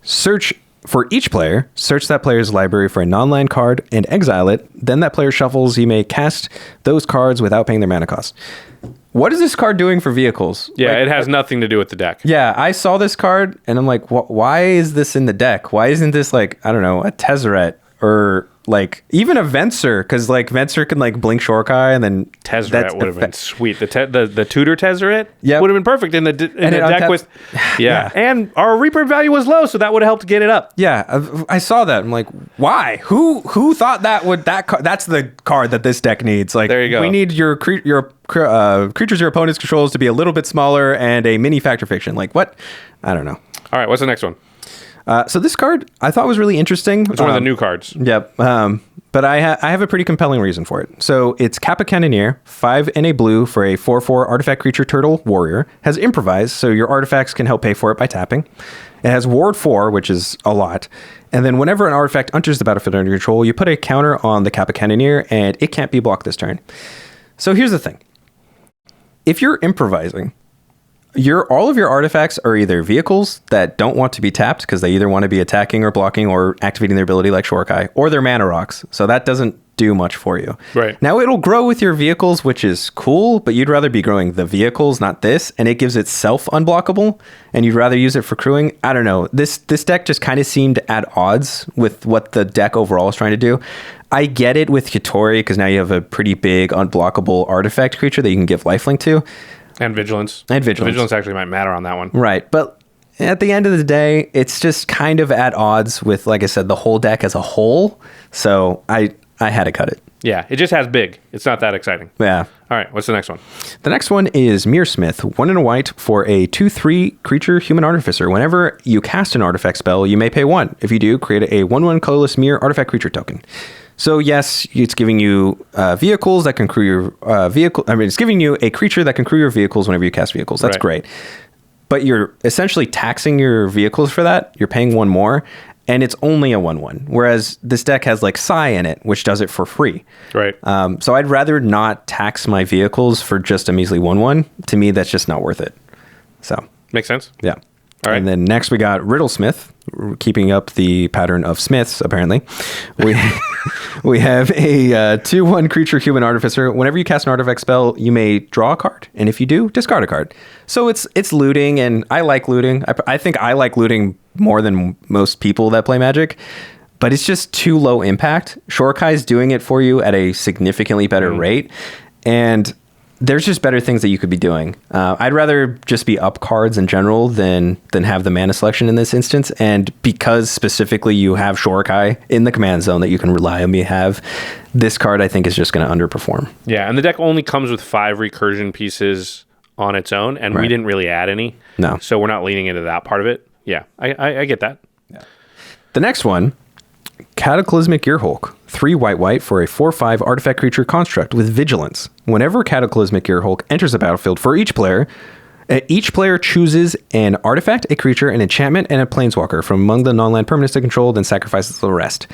search for each player. Search that player's library for a non-land card and exile it. Then that player shuffles. You may cast those cards without paying their mana cost. What is this card doing for vehicles? Yeah, it has nothing to do with the deck. Yeah, I saw this card and I'm like, why is this in the deck? Why isn't this like, I don't know, a Tezzeret or like even a Venser? Because like Venser can like blink Shurikai and then Tezzeret would have been sweet. The Tutor Tezzeret would have been perfect in the deck with and our Reaper value was low, so that would have helped get it up. Yeah, I saw that. I'm like, why? Who thought that's the card that this deck needs? Like, there you go. We need your creatures your opponent's controls to be a little bit smaller and a mini Fact or Fiction. Like what? I don't know. All right, what's the next one? So this card I thought was really interesting. It's one of the new cards. Yep. But I have a pretty compelling reason for it. So it's Kappa Cannoneer, 5 and a blue for a 4/4 artifact creature turtle warrior. Has improvise, so your artifacts can help pay for it by tapping. It has ward 4, which is a lot. And then whenever an artifact enters the battlefield under your control, you put a counter on the Kappa Cannoneer, and it can't be blocked this turn. So here's the thing. If you're improvising, all of your artifacts are either vehicles that don't want to be tapped because they either want to be attacking or blocking or activating their ability like Shurikai, or they're mana rocks. So that doesn't do much for you. Right. Now it'll grow with your vehicles, which is cool, but you'd rather be growing the vehicles, not this, and it gives itself unblockable, and you'd rather use it for crewing. I don't know. This deck just kind of seemed at odds with what the deck overall is trying to do. I get it with Kitori because now you have a pretty big unblockable artifact creature that you can give lifelink to. And Vigilance. Vigilance actually might matter on that one. Right. But at the end of the day, it's just kind of at odds with, like I said, the whole deck as a whole. So I had to cut it. Yeah, it just has big. It's not that exciting. Yeah. All right, what's the next one? The next one is Mirrorsmith, 1 and a white for a 2/3 creature human artificer. Whenever you cast an artifact spell, you may pay 1. If you do, create a 1/1 colorless mirror artifact creature token. So yes, it's giving you vehicles that can crew your vehicle. I mean, it's giving you a creature that can crew your vehicles whenever you cast vehicles. That's great. But you're essentially taxing your vehicles for that. You're paying 1 more, and it's only a 1/1. Whereas this deck has like Psy in it, which does it for free. Right. So I'd rather not tax my vehicles for just a measly 1/1. To me, that's just not worth it. So makes sense. Yeah. All right. And then next we got Riddlesmith, keeping up the pattern of Smiths, apparently. We have a 2/1 creature human artificer. Whenever you cast an artifact spell, you may draw a card. And if you do, discard a card. So it's looting, and I like looting. I think I like looting more than most people that play Magic. But it's just too low impact. Shurikai is doing it for you at a significantly better rate. And there's just better things that you could be doing. I'd rather just be up cards in general than have the mana selection in this instance. And because specifically you have Shurikai in the command zone that you can reliably have, this card I think is just going to underperform. Yeah, and the deck only comes with 5 recursion pieces on its own, and we didn't really add any. No. So we're not leaning into that part of it. Yeah, I get that. Yeah. The next one, Cataclysmic Earhulk, 3 white for a 4/5 artifact creature construct with vigilance. Whenever Cataclysmic Earhulk enters the battlefield for each player, Each player chooses an artifact, a creature, an enchantment, and a planeswalker from among the non-land permanents they controlled and sacrifices the rest.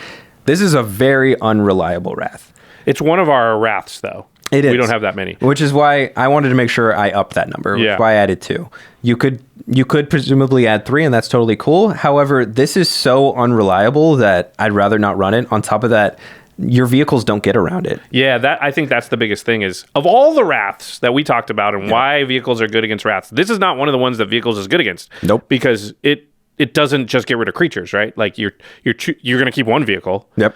This is a very unreliable Wrath. It's one of our Wraths, though. It is. We don't have that many. Which is why I wanted to make sure I upped that number, which is why I added 2. You could presumably add 3, and that's totally cool. However, this is so unreliable that I'd rather not run it. On top of that, your vehicles don't get around it. Yeah, I think that's the biggest thing is, of all the Wraths that we talked about and why vehicles are good against Wraths, this is not one of the ones that vehicles is good against. Nope. Because it doesn't just get rid of creatures, right? Like you're going to keep one vehicle. Yep.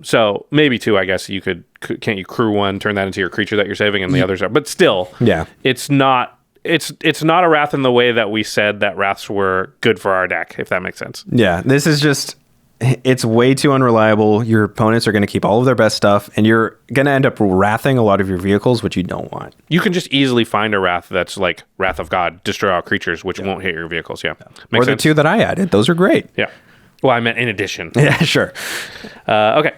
So maybe 2, I guess can't you crew 1, turn that into your creature that you're saving, and the others are. But still, it's not a Wrath in the way that we said that Wraths were good for our deck, if that makes sense. Yeah, this is just, it's way too unreliable. Your opponents are going to keep all of their best stuff, and you're going to end up wrathing a lot of your vehicles, which you don't want. You can just easily find a Wrath that's like Wrath of God, destroy all creatures, which won't hit your vehicles. Yeah. Or the 2 that I added. Those are great. Yeah. Well, I meant in addition. Yeah, sure. Okay.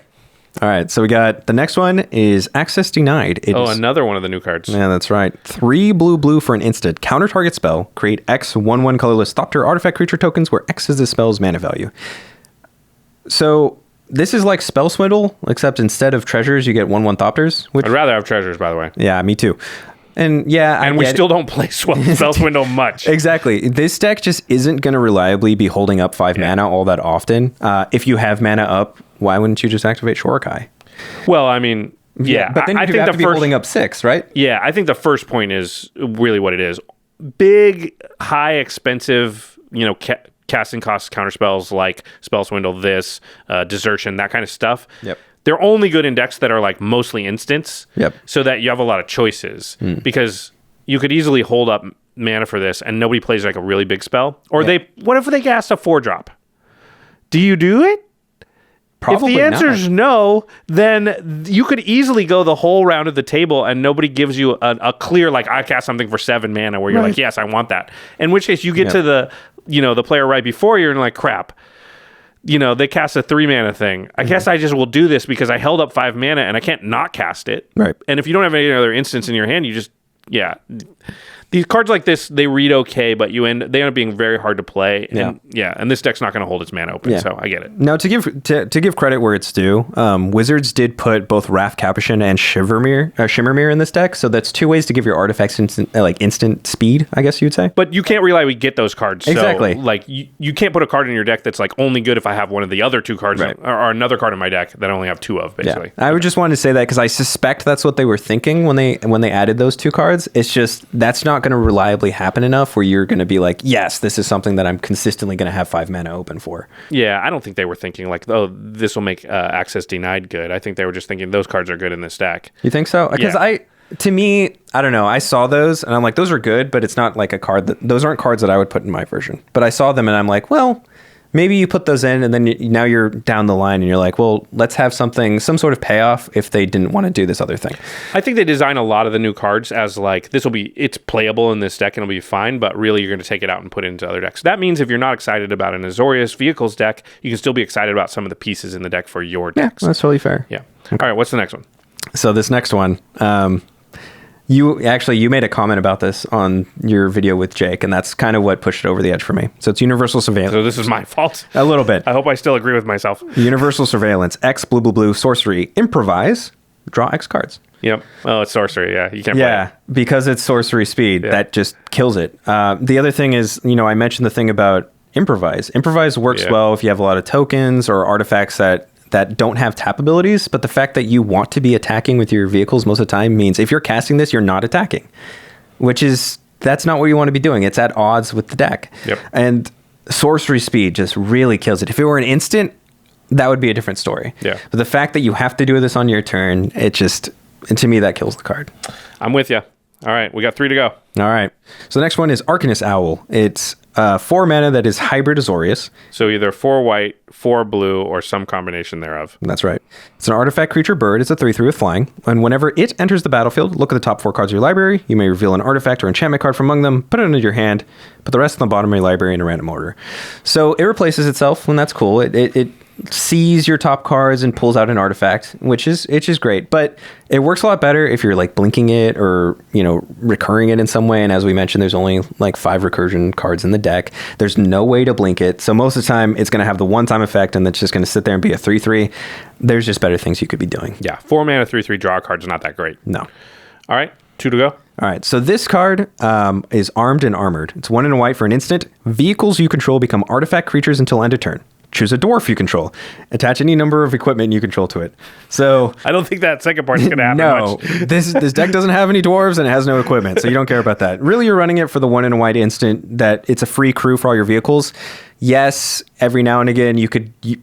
All right, so we got the next one is Access Denied. Another one of the new cards. Yeah, that's right. 3 blue for an instant. Counter target spell. Create X 1/1 colorless Thopter artifact creature tokens where X is the spell's mana value. So this is like Spell Swindle, except instead of treasures, you get 1/1 Thopters. I'd rather have treasures, by the way. Yeah, me too. And we still don't play Spell Swindle much. Exactly. This deck just isn't going to reliably be holding up 5 mana all that often. If you have mana up, why wouldn't you just activate Shurikai? Well, I mean, yeah. But then you have to be holding up 6, right? Yeah, I think the first point is really what it is. Big, high, expensive, casting cost counterspells like Spell Swindle, Desertion, that kind of stuff. Yep. They're only good in decks that are like mostly instants. Yep. So that you have a lot of choices because you could easily hold up mana for this and nobody plays like a really big spell. Or what if they cast a 4-drop? Do you do it? Probably if the answer is no, then you could easily go the whole round of the table and nobody gives you a clear, like, I cast something for 7 mana where you're like, yes, I want that. In which case you get to the player right before you and like, crap. They cast a 3 mana thing. I guess I just will do this because I held up 5 mana and I can't not cast it. Right. And if you don't have any other instance in your hand, you just, These cards like this, they read okay, but they end up being very hard to play. And, and this deck's not going to hold its mana open, so I get it. Now, to give credit where it's due, Wizards did put both Wrath Capuchin and Shimmermere in this deck, so that's 2 ways to give your artifacts instant speed, I guess you'd say. But you can't reliably get those cards. Exactly. So, like, you can't put a card in your deck that's like only good if I have one of the other 2 cards or another card in my deck that I only have 2 of, basically. Yeah. I would just want to say that because I suspect that's what they were thinking when they added those 2 cards. It's just that's not going to reliably happen enough where you're going to be like, yes, this is something that I'm consistently going to have 5 mana open for. Yeah, I don't think they were thinking like, oh, this will make Access Denied good. I think they were just thinking those cards are good in this deck. You think so? Because to me, I don't know. I saw those and I'm like, those are good, but it's not like a card those aren't cards that I would put in my version. But I saw them and I'm like, well, maybe you put those in and then now you're down the line and you're like, well, let's have some sort of payoff if they didn't want to do this other thing. I think they design a lot of the new cards as like, it's playable in this deck and it'll be fine, but really you're going to take it out and put it into other decks. That means if you're not excited about an Azorius Vehicles deck, you can still be excited about some of the pieces in the deck for your decks. Yeah, that's totally fair. Yeah. Okay. All right, what's the next one? So this next one, you made a comment about this on your video with Jake, and that's kind of what pushed it over the edge for me. So it's Universal Surveillance. So this is my fault. A little bit. I hope I still agree with myself. Universal Surveillance, X blue, sorcery, improvise, draw X cards. Yep. Oh, it's sorcery. Yeah, you can't play it. Because it's sorcery speed, that just kills it. The other thing is, I mentioned the thing about improvise. Improvise works well if you have a lot of tokens or artifacts that don't have tap abilities, but the fact that you want to be attacking with your vehicles most of the time means if you're casting this, you're not attacking, that's not what you want to be doing. It's at odds with the deck. Yep. And sorcery speed just really kills it. If it were an instant, that would be a different story. Yeah. But the fact that you have to do this on your turn, and to me, that kills the card. I'm with you. All right, we got 3 to go. All right. So the next one is Arcanus Owl. It's 4 mana that is hybrid Azorius. So either 4 white, 4 blue, or some combination thereof. That's right. It's an artifact creature bird. It's a 3/3 with flying. And whenever it enters the battlefield, look at the top 4 cards of your library. You may reveal an artifact or enchantment card from among them, put it into your hand, put the rest on the bottom of your library in a random order. So it replaces itself, and that's cool. sees your top cards and pulls out an artifact, which is great. But it works a lot better if you're like blinking it or, recurring it in some way. And as we mentioned, there's only like 5 recursion cards in the deck. There's no way to blink it. So most of the time it's going to have the one-time effect and it's just going to sit there and be a 3/3. There's just better things you could be doing. Yeah, 4 mana 3/3 draw card's not that great. No. All right, 2 to go. All right, so this card is Armed and Armored. It's 1 and a white for an instant. Vehicles you control become artifact creatures until end of turn. Choose a dwarf you control. Attach any number of equipment you control to it. So I don't think that second part's going to happen no, much. this deck doesn't have any dwarves and it has no equipment, so you don't care about that. Really, you're running it for the 1 and a white instant that it's a free crew for all your vehicles. Yes, every now and again you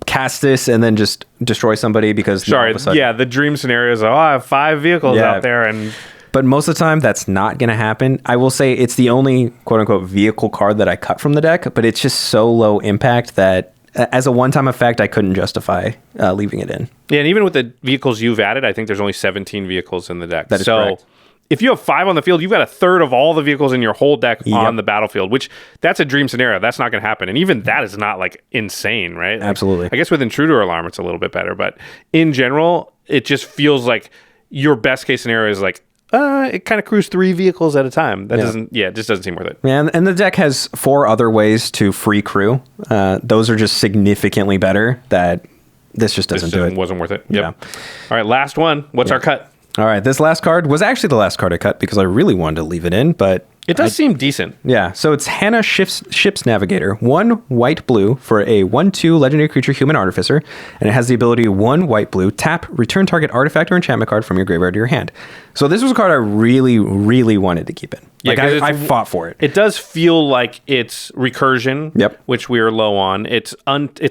cast this and then just destroy somebody because all of a sudden, the dream scenario is, I have 5 vehicles out there and... But most of the time, that's not going to happen. I will say it's the only quote-unquote vehicle card that I cut from the deck, but it's just so low impact that as a one-time effect, I couldn't justify leaving it in. Yeah, and even with the vehicles you've added, I think there's only 17 vehicles in the deck. That is correct. If you have 5 on the field, you've got a third of all the vehicles in your whole deck on the battlefield, which that's a dream scenario. That's not going to happen. And even that is not like insane, right? Like, absolutely. I guess with Intruder Alarm, it's a little bit better. But in general, it just feels like your best case scenario is like, it kind of crews 3 vehicles at a time. That it just doesn't seem worth it. Yeah, and the deck has 4 other ways to free crew. Those are just significantly better that this just doesn't do it. Wasn't worth it. Yep. Yeah. All right, last one. What's our cut? All right, this last card was actually the last card I cut because I really wanted to leave it in, but... It does seem decent. Yeah, so it's Hannah Ship's Navigator. 1 white-blue for a 1/2 legendary creature human artificer, and it has the ability 1 white-blue, tap, return target artifact or enchantment card from your graveyard to your hand. So this was a card I really, really wanted to keep in. Yeah, I fought for it. It does feel like it's recursion, which we are low on. It's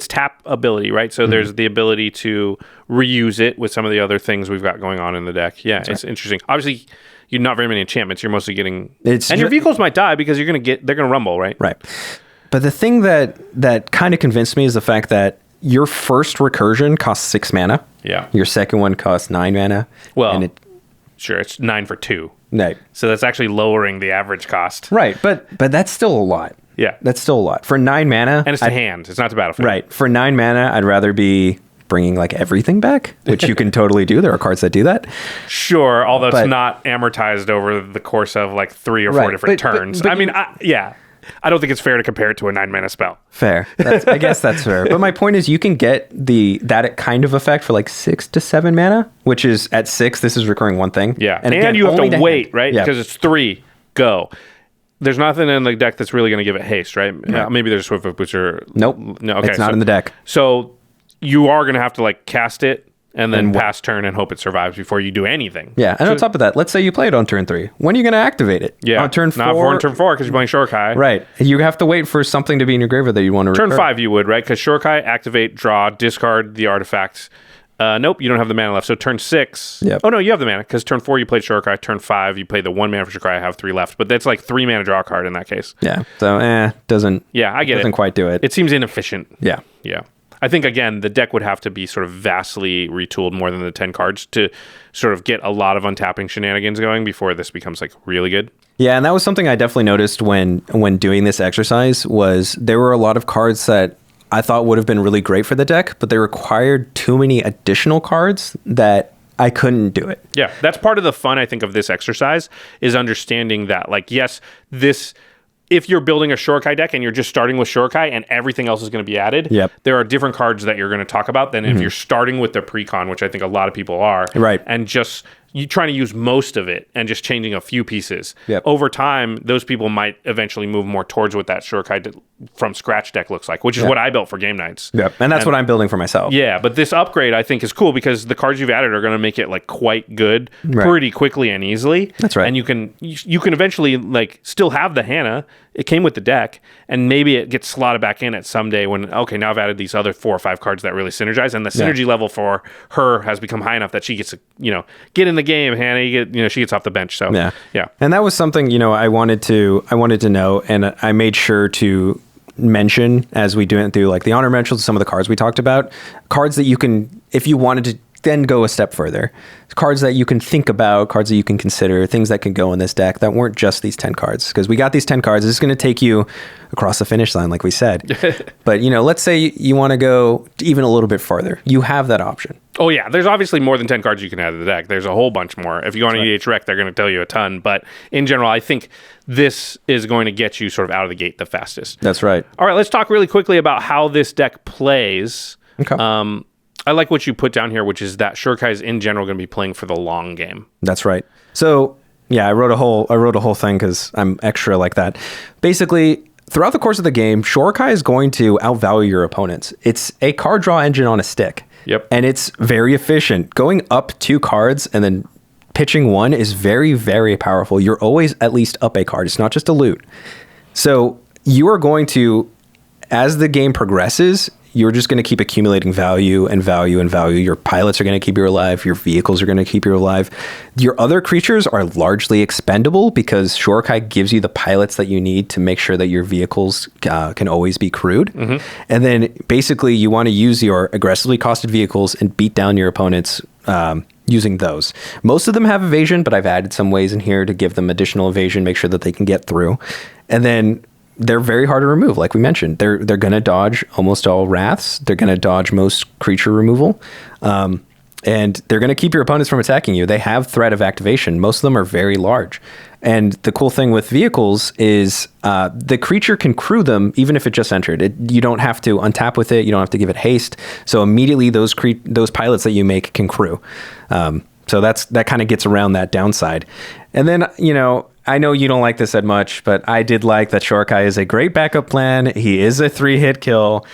tap ability, right? So there's the ability to reuse it with some of the other things we've got going on in the deck. Yeah, it's interesting. Obviously, you're not very many enchantments. You're mostly getting... your vehicles might die because they're going to rumble, right? Right. But the thing that kind of convinced me is the fact that your first recursion costs 6 mana. Yeah. Your second one costs 9 mana. Well, sure, it's 9 for 2. Right. So that's actually lowering the average cost. Right, but that's still a lot. Yeah. That's still a lot. For 9 mana... And it's to hand. It's not to battlefield. Right. For 9 mana, I'd rather be bringing like everything back, which you can totally do. There are cards that do that. Sure, although it's not amortized over the course of like 3 or 4 different turns. But I mean, I don't think it's fair to compare it to a 9 mana spell. Fair. I guess that's fair. But my point is you can get that kind of effect for like 6 to 7 mana, which is at 6, this is recurring one thing. Yeah. And again, you have to wait, right? Yeah. Because it's 3, go. There's nothing in the deck that's really going to give it haste, right? Maybe there's a Swift Booster. Nope. No, okay. It's not in the deck. So you are going to have to like cast it and then pass turn and hope it survives before you do anything. Yeah, and on top of that, let's say you play it on turn 3. When are you going to activate it? Yeah, on turn 4. Not on turn 4 because you're playing Shurikai. Right. You have to wait for something to be in your graveyard that you want to recur. Turn 5 you would, right? Because Shurikai, activate, draw, discard the artifacts. Nope, you don't have the mana left. So turn 6. Yep. Oh, no, you have the mana because turn 4 you played Shurikai. Turn 5 you play the 1 mana for Shurikai. I have 3 left. But that's like 3 mana draw card in that case. Yeah. So, doesn't... Yeah, I get doesn't quite do it. It seems inefficient. Yeah. Yeah. I think, again, the deck would have to be sort of vastly retooled more than the 10 cards to sort of get a lot of untapping shenanigans going before this becomes, like, really good. Yeah, and that was something I definitely noticed when doing this exercise was there were a lot of cards that I thought would have been really great for the deck, but they required too many additional cards that I couldn't do it. Yeah, that's part of the fun, I think, of this exercise is understanding that, like, yes, if you're building a Shurikai deck and you're just starting with Shurikai and everything else is going to be added, there are different cards that you're going to talk about than if you're starting with the precon, which I think a lot of people are, right? And just you trying to use most of it and just changing a few pieces. Yep. Over time, those people might eventually move more towards what that Shurikai from scratch deck looks like, which is what I built for game nights. Yep. And that's what I'm building for myself. Yeah, but this upgrade I think is cool because the cards you've added are going to make it like quite good pretty quickly and easily. That's right. And you can eventually like still have the Hannah. It came with the deck, and maybe it gets slotted back in at someday when now I've added these other 4 or 5 cards that really synergize, and the synergy level for her has become high enough that she gets to get in the game. Hannah, she gets off the bench. So yeah. And that was something I wanted to know, and I made sure to mention as we went through like the honor mentions, some of the cards we talked about, cards that you can, if you wanted to then go a step further. Cards that you can think about, cards that you can consider, things that can go in this deck that weren't just these 10 cards. Because we got these 10 cards. It's going to take you across the finish line, like we said. But, let's say you want to go even a little bit farther. You have that option. Oh, yeah. There's obviously more than 10 cards you can add to the deck. There's a whole bunch more. If you go on EDH Rec, they're going to tell you a ton. But in general, I think this is going to get you sort of out of the gate the fastest. That's right. All right, let's talk really quickly about how this deck plays. Okay. I like what you put down here, which is that Shurikai is in general going to be playing for the long game. That's right. So, yeah, I wrote a whole thing because I'm extra like that. Basically, throughout the course of the game, Shurikai is going to outvalue your opponents. It's a card draw engine on a stick. Yep. And it's very efficient. Going up 2 cards and then pitching 1 is very, very powerful. You're always at least up a card. It's not just a loot. So you are going to, as the game progresses, you're just going to keep accumulating value and value and value. Your pilots are going to keep you alive. Your vehicles are going to keep you alive. Your other creatures are largely expendable because Shurikai gives you the pilots that you need to make sure that your vehicles can always be crewed. Mm-hmm. And then basically you want to use your aggressively costed vehicles and beat down your opponents using those. Most of them have evasion, but I've added some ways in here to give them additional evasion, make sure that they can get through. And then they're very hard to remove, like we mentioned. They're going to dodge almost all wraths. They're going to dodge most creature removal. And they're going to keep your opponents from attacking you. They have threat of activation. Most of them are very large. And the cool thing with vehicles is the creature can crew them even if it just entered. You don't have to untap with it. You don't have to give it haste. So immediately those pilots that you make can crew. So that kind of gets around that downside. And then, I know you don't like this that much, but I did like that Shurikai is a great backup plan. He is a 3-hit kill.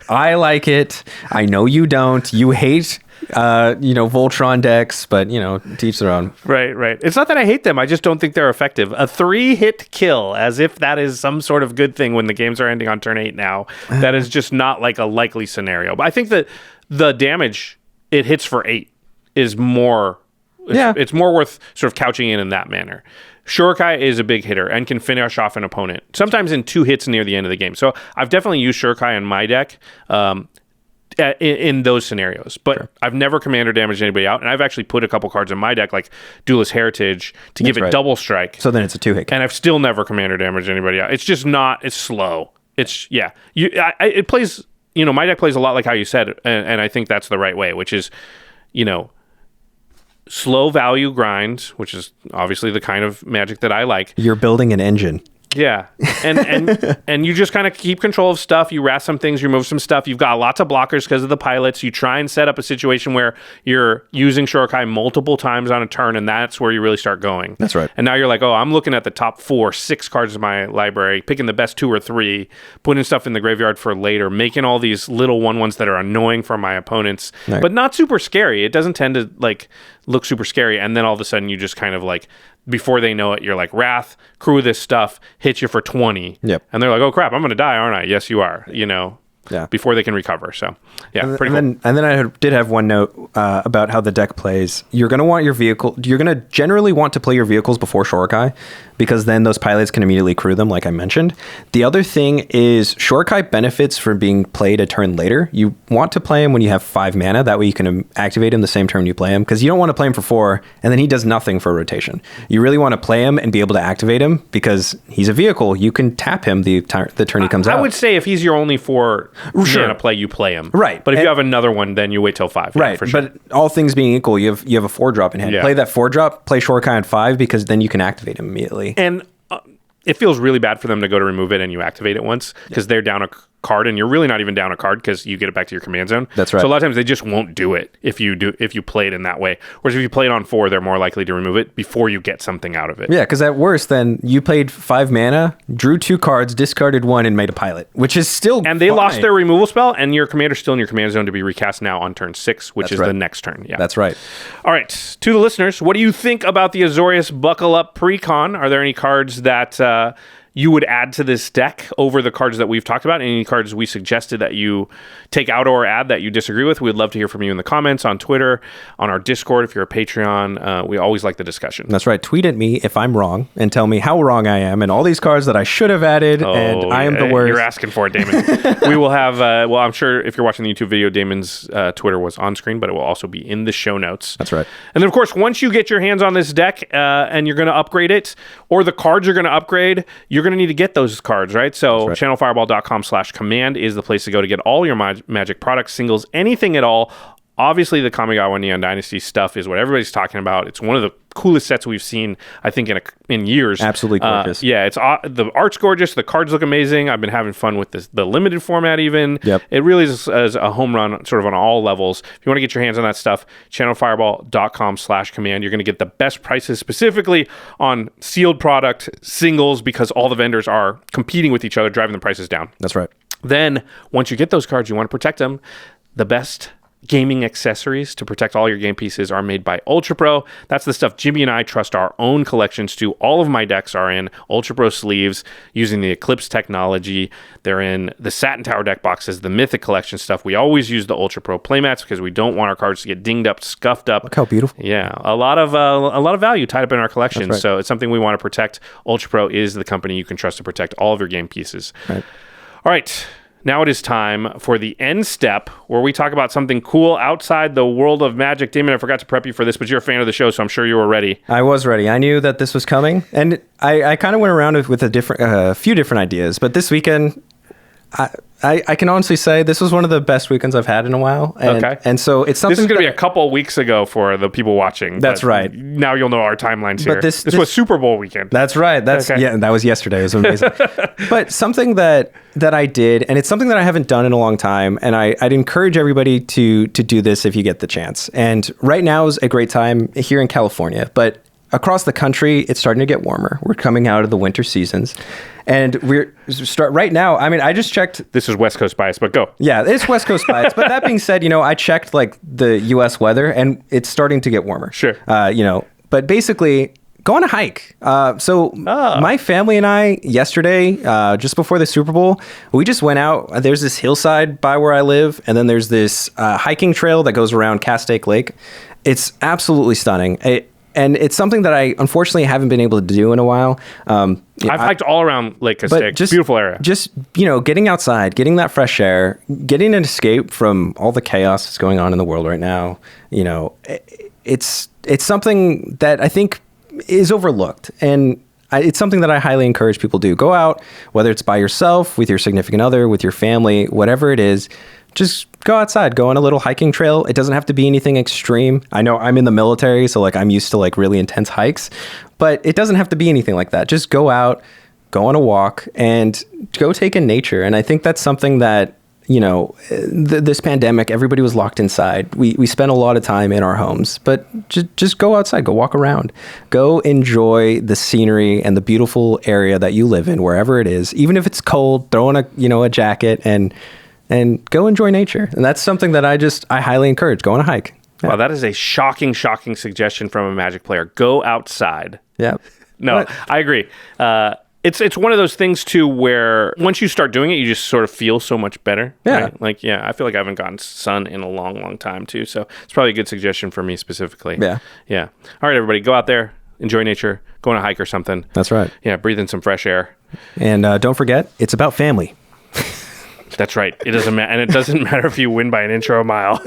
I like it. I know you don't. You hate, Voltron decks, but, to each their own. Right. It's not that I hate them. I just don't think they're effective. A 3-hit kill, as if that is some sort of good thing when the games are ending on turn 8 now. That is just not like a likely scenario. But I think that the damage it hits for 8 is more... It's more worth sort of couching in that manner. Shurikai is a big hitter and can finish off an opponent, sometimes in 2 hits near the end of the game. So I've definitely used Shurikai in my deck in those scenarios. But sure. I've never commander damaged anybody out, and I've actually put a couple cards in my deck, like Duelist Heritage, to give it double strike. So then it's a 2-hit. And I've still never commander damaged anybody out. It's just not, it's slow. It plays, my deck plays a lot like how you said, and I think that's the right way, which is, slow value grind, which is obviously the kind of Magic that I like. You're building an engine. Yeah. And you just kind of keep control of stuff. You wrath some things, you remove some stuff. You've got lots of blockers because of the pilots. You try and set up a situation where you're using Shurikai multiple times on a turn, and that's where you really start going. That's right. And now you're like, I'm looking at the top 4, 6 cards of my library, picking the best 2 or 3, putting stuff in the graveyard for later, making all these little 1/1s that are annoying for my opponents, right, but not super scary. It doesn't tend to look super scary. And then all of a sudden you just kind of before they know it, you're like, Wrath, crew this stuff, hit you for 20. Yep. And they're like, oh crap, I'm going to die, aren't I? Yes, you are, Yeah. Before they can recover. So, yeah, pretty cool. And then I did have one note about how the deck plays. You're going to want your vehicle. You're going to generally want to play your vehicles before Shurikai, because then those pilots can immediately crew them, like I mentioned. The other thing is Shurikai benefits from being played a turn later. You want to play him when you have 5 mana. That way you can activate him the same turn you play him, because you don't want to play him for 4 and then he does nothing for rotation. You really want to play him and be able to activate him because he's a vehicle. You can tap him the turn he comes out. I would say if he's your only 4 mana play, you play him. Right. But if you have another one, then you wait till 5. Right. For sure. But all things being equal, you have a 4-drop in hand. Yeah. Play that 4-drop, play Shurikai on 5, because then you can activate him immediately. And it feels really bad for them to go to remove it and you activate it once, because they're down a card, and you're really not even down a card because you get it back to your command zone. That's right. So a lot of times they just won't do it if you play it in that way. Whereas if you play it on 4, they're more likely to remove it before you get something out of it. Yeah, because at worst, then you played 5 mana, drew 2 cards, discarded 1, and made a pilot, which is still and they fine. Lost their removal spell, and your commander's still in your command zone to be recast now on turn 6, which the next turn. Yeah, that's right. All right, to the listeners, what do you think about the Azorius Buckle Up Precon? Are there any cards that you would add to this deck over the cards that we've talked about, any cards we suggested that you take out or add that you disagree with, we'd love to hear from you in the comments, on Twitter, on our Discord, if you're a Patreon. We always like the discussion. That's right. Tweet at me if I'm wrong and tell me how wrong I am and all these cards that I should have added, and I am the worst. You're asking for it, Damen. We will have, well, I'm sure if you're watching the YouTube video, Damen's Twitter was on screen, but it will also be in the show notes. That's right. And then, of course, once you get your hands on this deck and you're going to upgrade it, or the cards you're going to upgrade, you're going to need to get those cards, right? So channelfireball.com/command is the place to go to get all your Magic products, singles, anything at all. Obviously, the Kamigawa Neon Dynasty stuff is what everybody's talking about. It's one of the coolest sets we've seen, I think, in years. Absolutely gorgeous. Yeah, the art's gorgeous. The cards look amazing. I've been having fun with the limited format even. Yep. It really is a home run sort of on all levels. If you want to get your hands on that stuff, channelfireball.com/command. You're going to get the best prices specifically on sealed product singles because all the vendors are competing with each other, driving the prices down. That's right. Then, once you get those cards, you want to protect them. The best gaming accessories to protect all your game pieces are made by UltraPro. That's the stuff Jimmy and I trust our own collections to. All of my decks are in UltraPro sleeves using the Eclipse technology. They're in the Satin Tower deck boxes, the Mythic Collection stuff. We always use the UltraPro playmats because we don't want our cards to get dinged up, scuffed up. Look how beautiful. Yeah, a lot of value tied up in our collections. Right. So it's something we want to protect. UltraPro is the company you can trust to protect all of your game pieces. Right. All right. Now it is time for the end step where we talk about something cool outside the world of Magic. Damen, I forgot to prep you for this, but you're a fan of the show, so I'm sure you were ready. I was ready. I knew that this was coming, and I kind of went around with a few different ideas. But this weekend, I can honestly say this was one of the best weekends I've had in a while. And, okay. And so it's something. This is going to be a couple of weeks ago for the people watching. That's right. Now you'll know our timelines here. But this was Super Bowl weekend. That's right. Yeah, that was yesterday. It was amazing. But something that I did, and it's something that I haven't done in a long time, and I'd encourage everybody to do this if you get the chance. And right now is a great time here in California, but across the country, it's starting to get warmer. We're coming out of the winter seasons. And right now, I mean, I just checked. This is West Coast bias, but go. Yeah, it's West Coast bias. But that being said, I checked like the U.S. weather, and it's starting to get warmer. Sure. But basically, go on a hike. My family and I, yesterday, just before the Super Bowl, we just went out. There's this hillside by where I live, and then there's this hiking trail that goes around Castaic Lake. It's absolutely stunning. And it's something that I unfortunately haven't been able to do in a while. I've hiked all around Lake Castaic. Beautiful area. Just, getting outside, getting that fresh air, getting an escape from all the chaos that's going on in the world right now. It's something that I think is overlooked. And it's something that I highly encourage people to do. Go out, whether it's by yourself, with your significant other, with your family, whatever it is. Just go outside, go on a little hiking trail. It doesn't have to be anything extreme. I know I'm in the military, so I'm used to really intense hikes, but it doesn't have to be anything like that. Just go out, go on a walk, and go take in nature. And I think that's something that, this pandemic, everybody was locked inside. We spent a lot of time in our homes, but just go outside, go walk around, go enjoy the scenery and the beautiful area that you live in, wherever it is. Even if it's cold, throw on a jacket and go enjoy nature. And that's something that I highly encourage. Go on a hike. Yeah. Wow, that is a shocking suggestion from a Magic player. Go outside. Yeah. No, What? I agree. It's one of those things, too, where once you start doing it, you just sort of feel so much better. Yeah. Right? I feel like I haven't gotten sun in a long, long time, too. So it's probably a good suggestion for me specifically. Yeah. Yeah. All right, everybody, go out there, enjoy nature, go on a hike or something. That's right. Yeah, breathe in some fresh air. And don't forget, it's about family. That's right. It doesn't matter, and it doesn't matter if you win by an inch or a mile.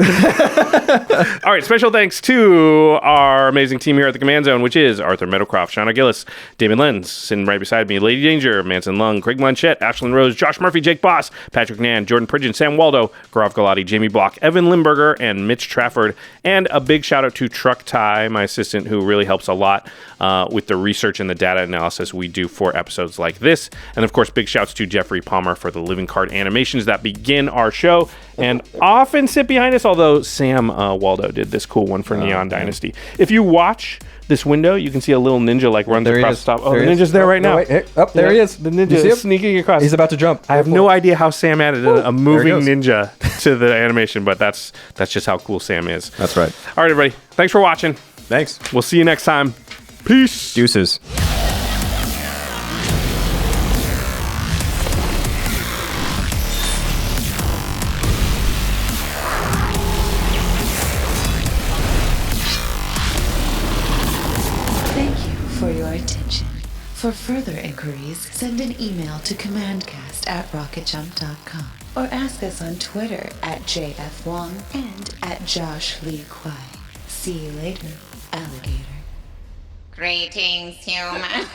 All right. Special thanks to our amazing team here at the Command Zone, which is Arthur Meadowcroft, Shauna Gillis, Damen Lenz, sitting right beside me, Lady Danger, Manson Lung, Craig Blanchett, Ashlyn Rose, Josh Murphy, Jake Boss, Patrick Nan, Jordan Pridgeon, Sam Waldo, Gaurav Galati, Jamie Block, Evan Limburger, and Mitch Trafford. And a big shout out to Truck Ty, my assistant, who really helps a lot with the research and the data analysis we do for episodes like this. And of course, big shouts to Jeffrey Palmer for the living card animations that begin our show and often sit behind us, although Sam Waldo did this cool one for Neon Dynasty. If you watch this window, you can see a little ninja runs across the top. Oh, the ninja's there right now. There he is. The ninja is sneaking across. He's about to jump. I have no idea how Sam added a moving ninja to the animation, but that's just how cool Sam is. That's right. All right, everybody. Thanks for watching. Thanks. We'll see you next time. Peace. Deuces. for your attention. For further inquiries, send an email to commandcast@rocketjump.com or ask us on Twitter @JFWong and @JoshLeeQuai. See you later, alligator. Greetings, humans.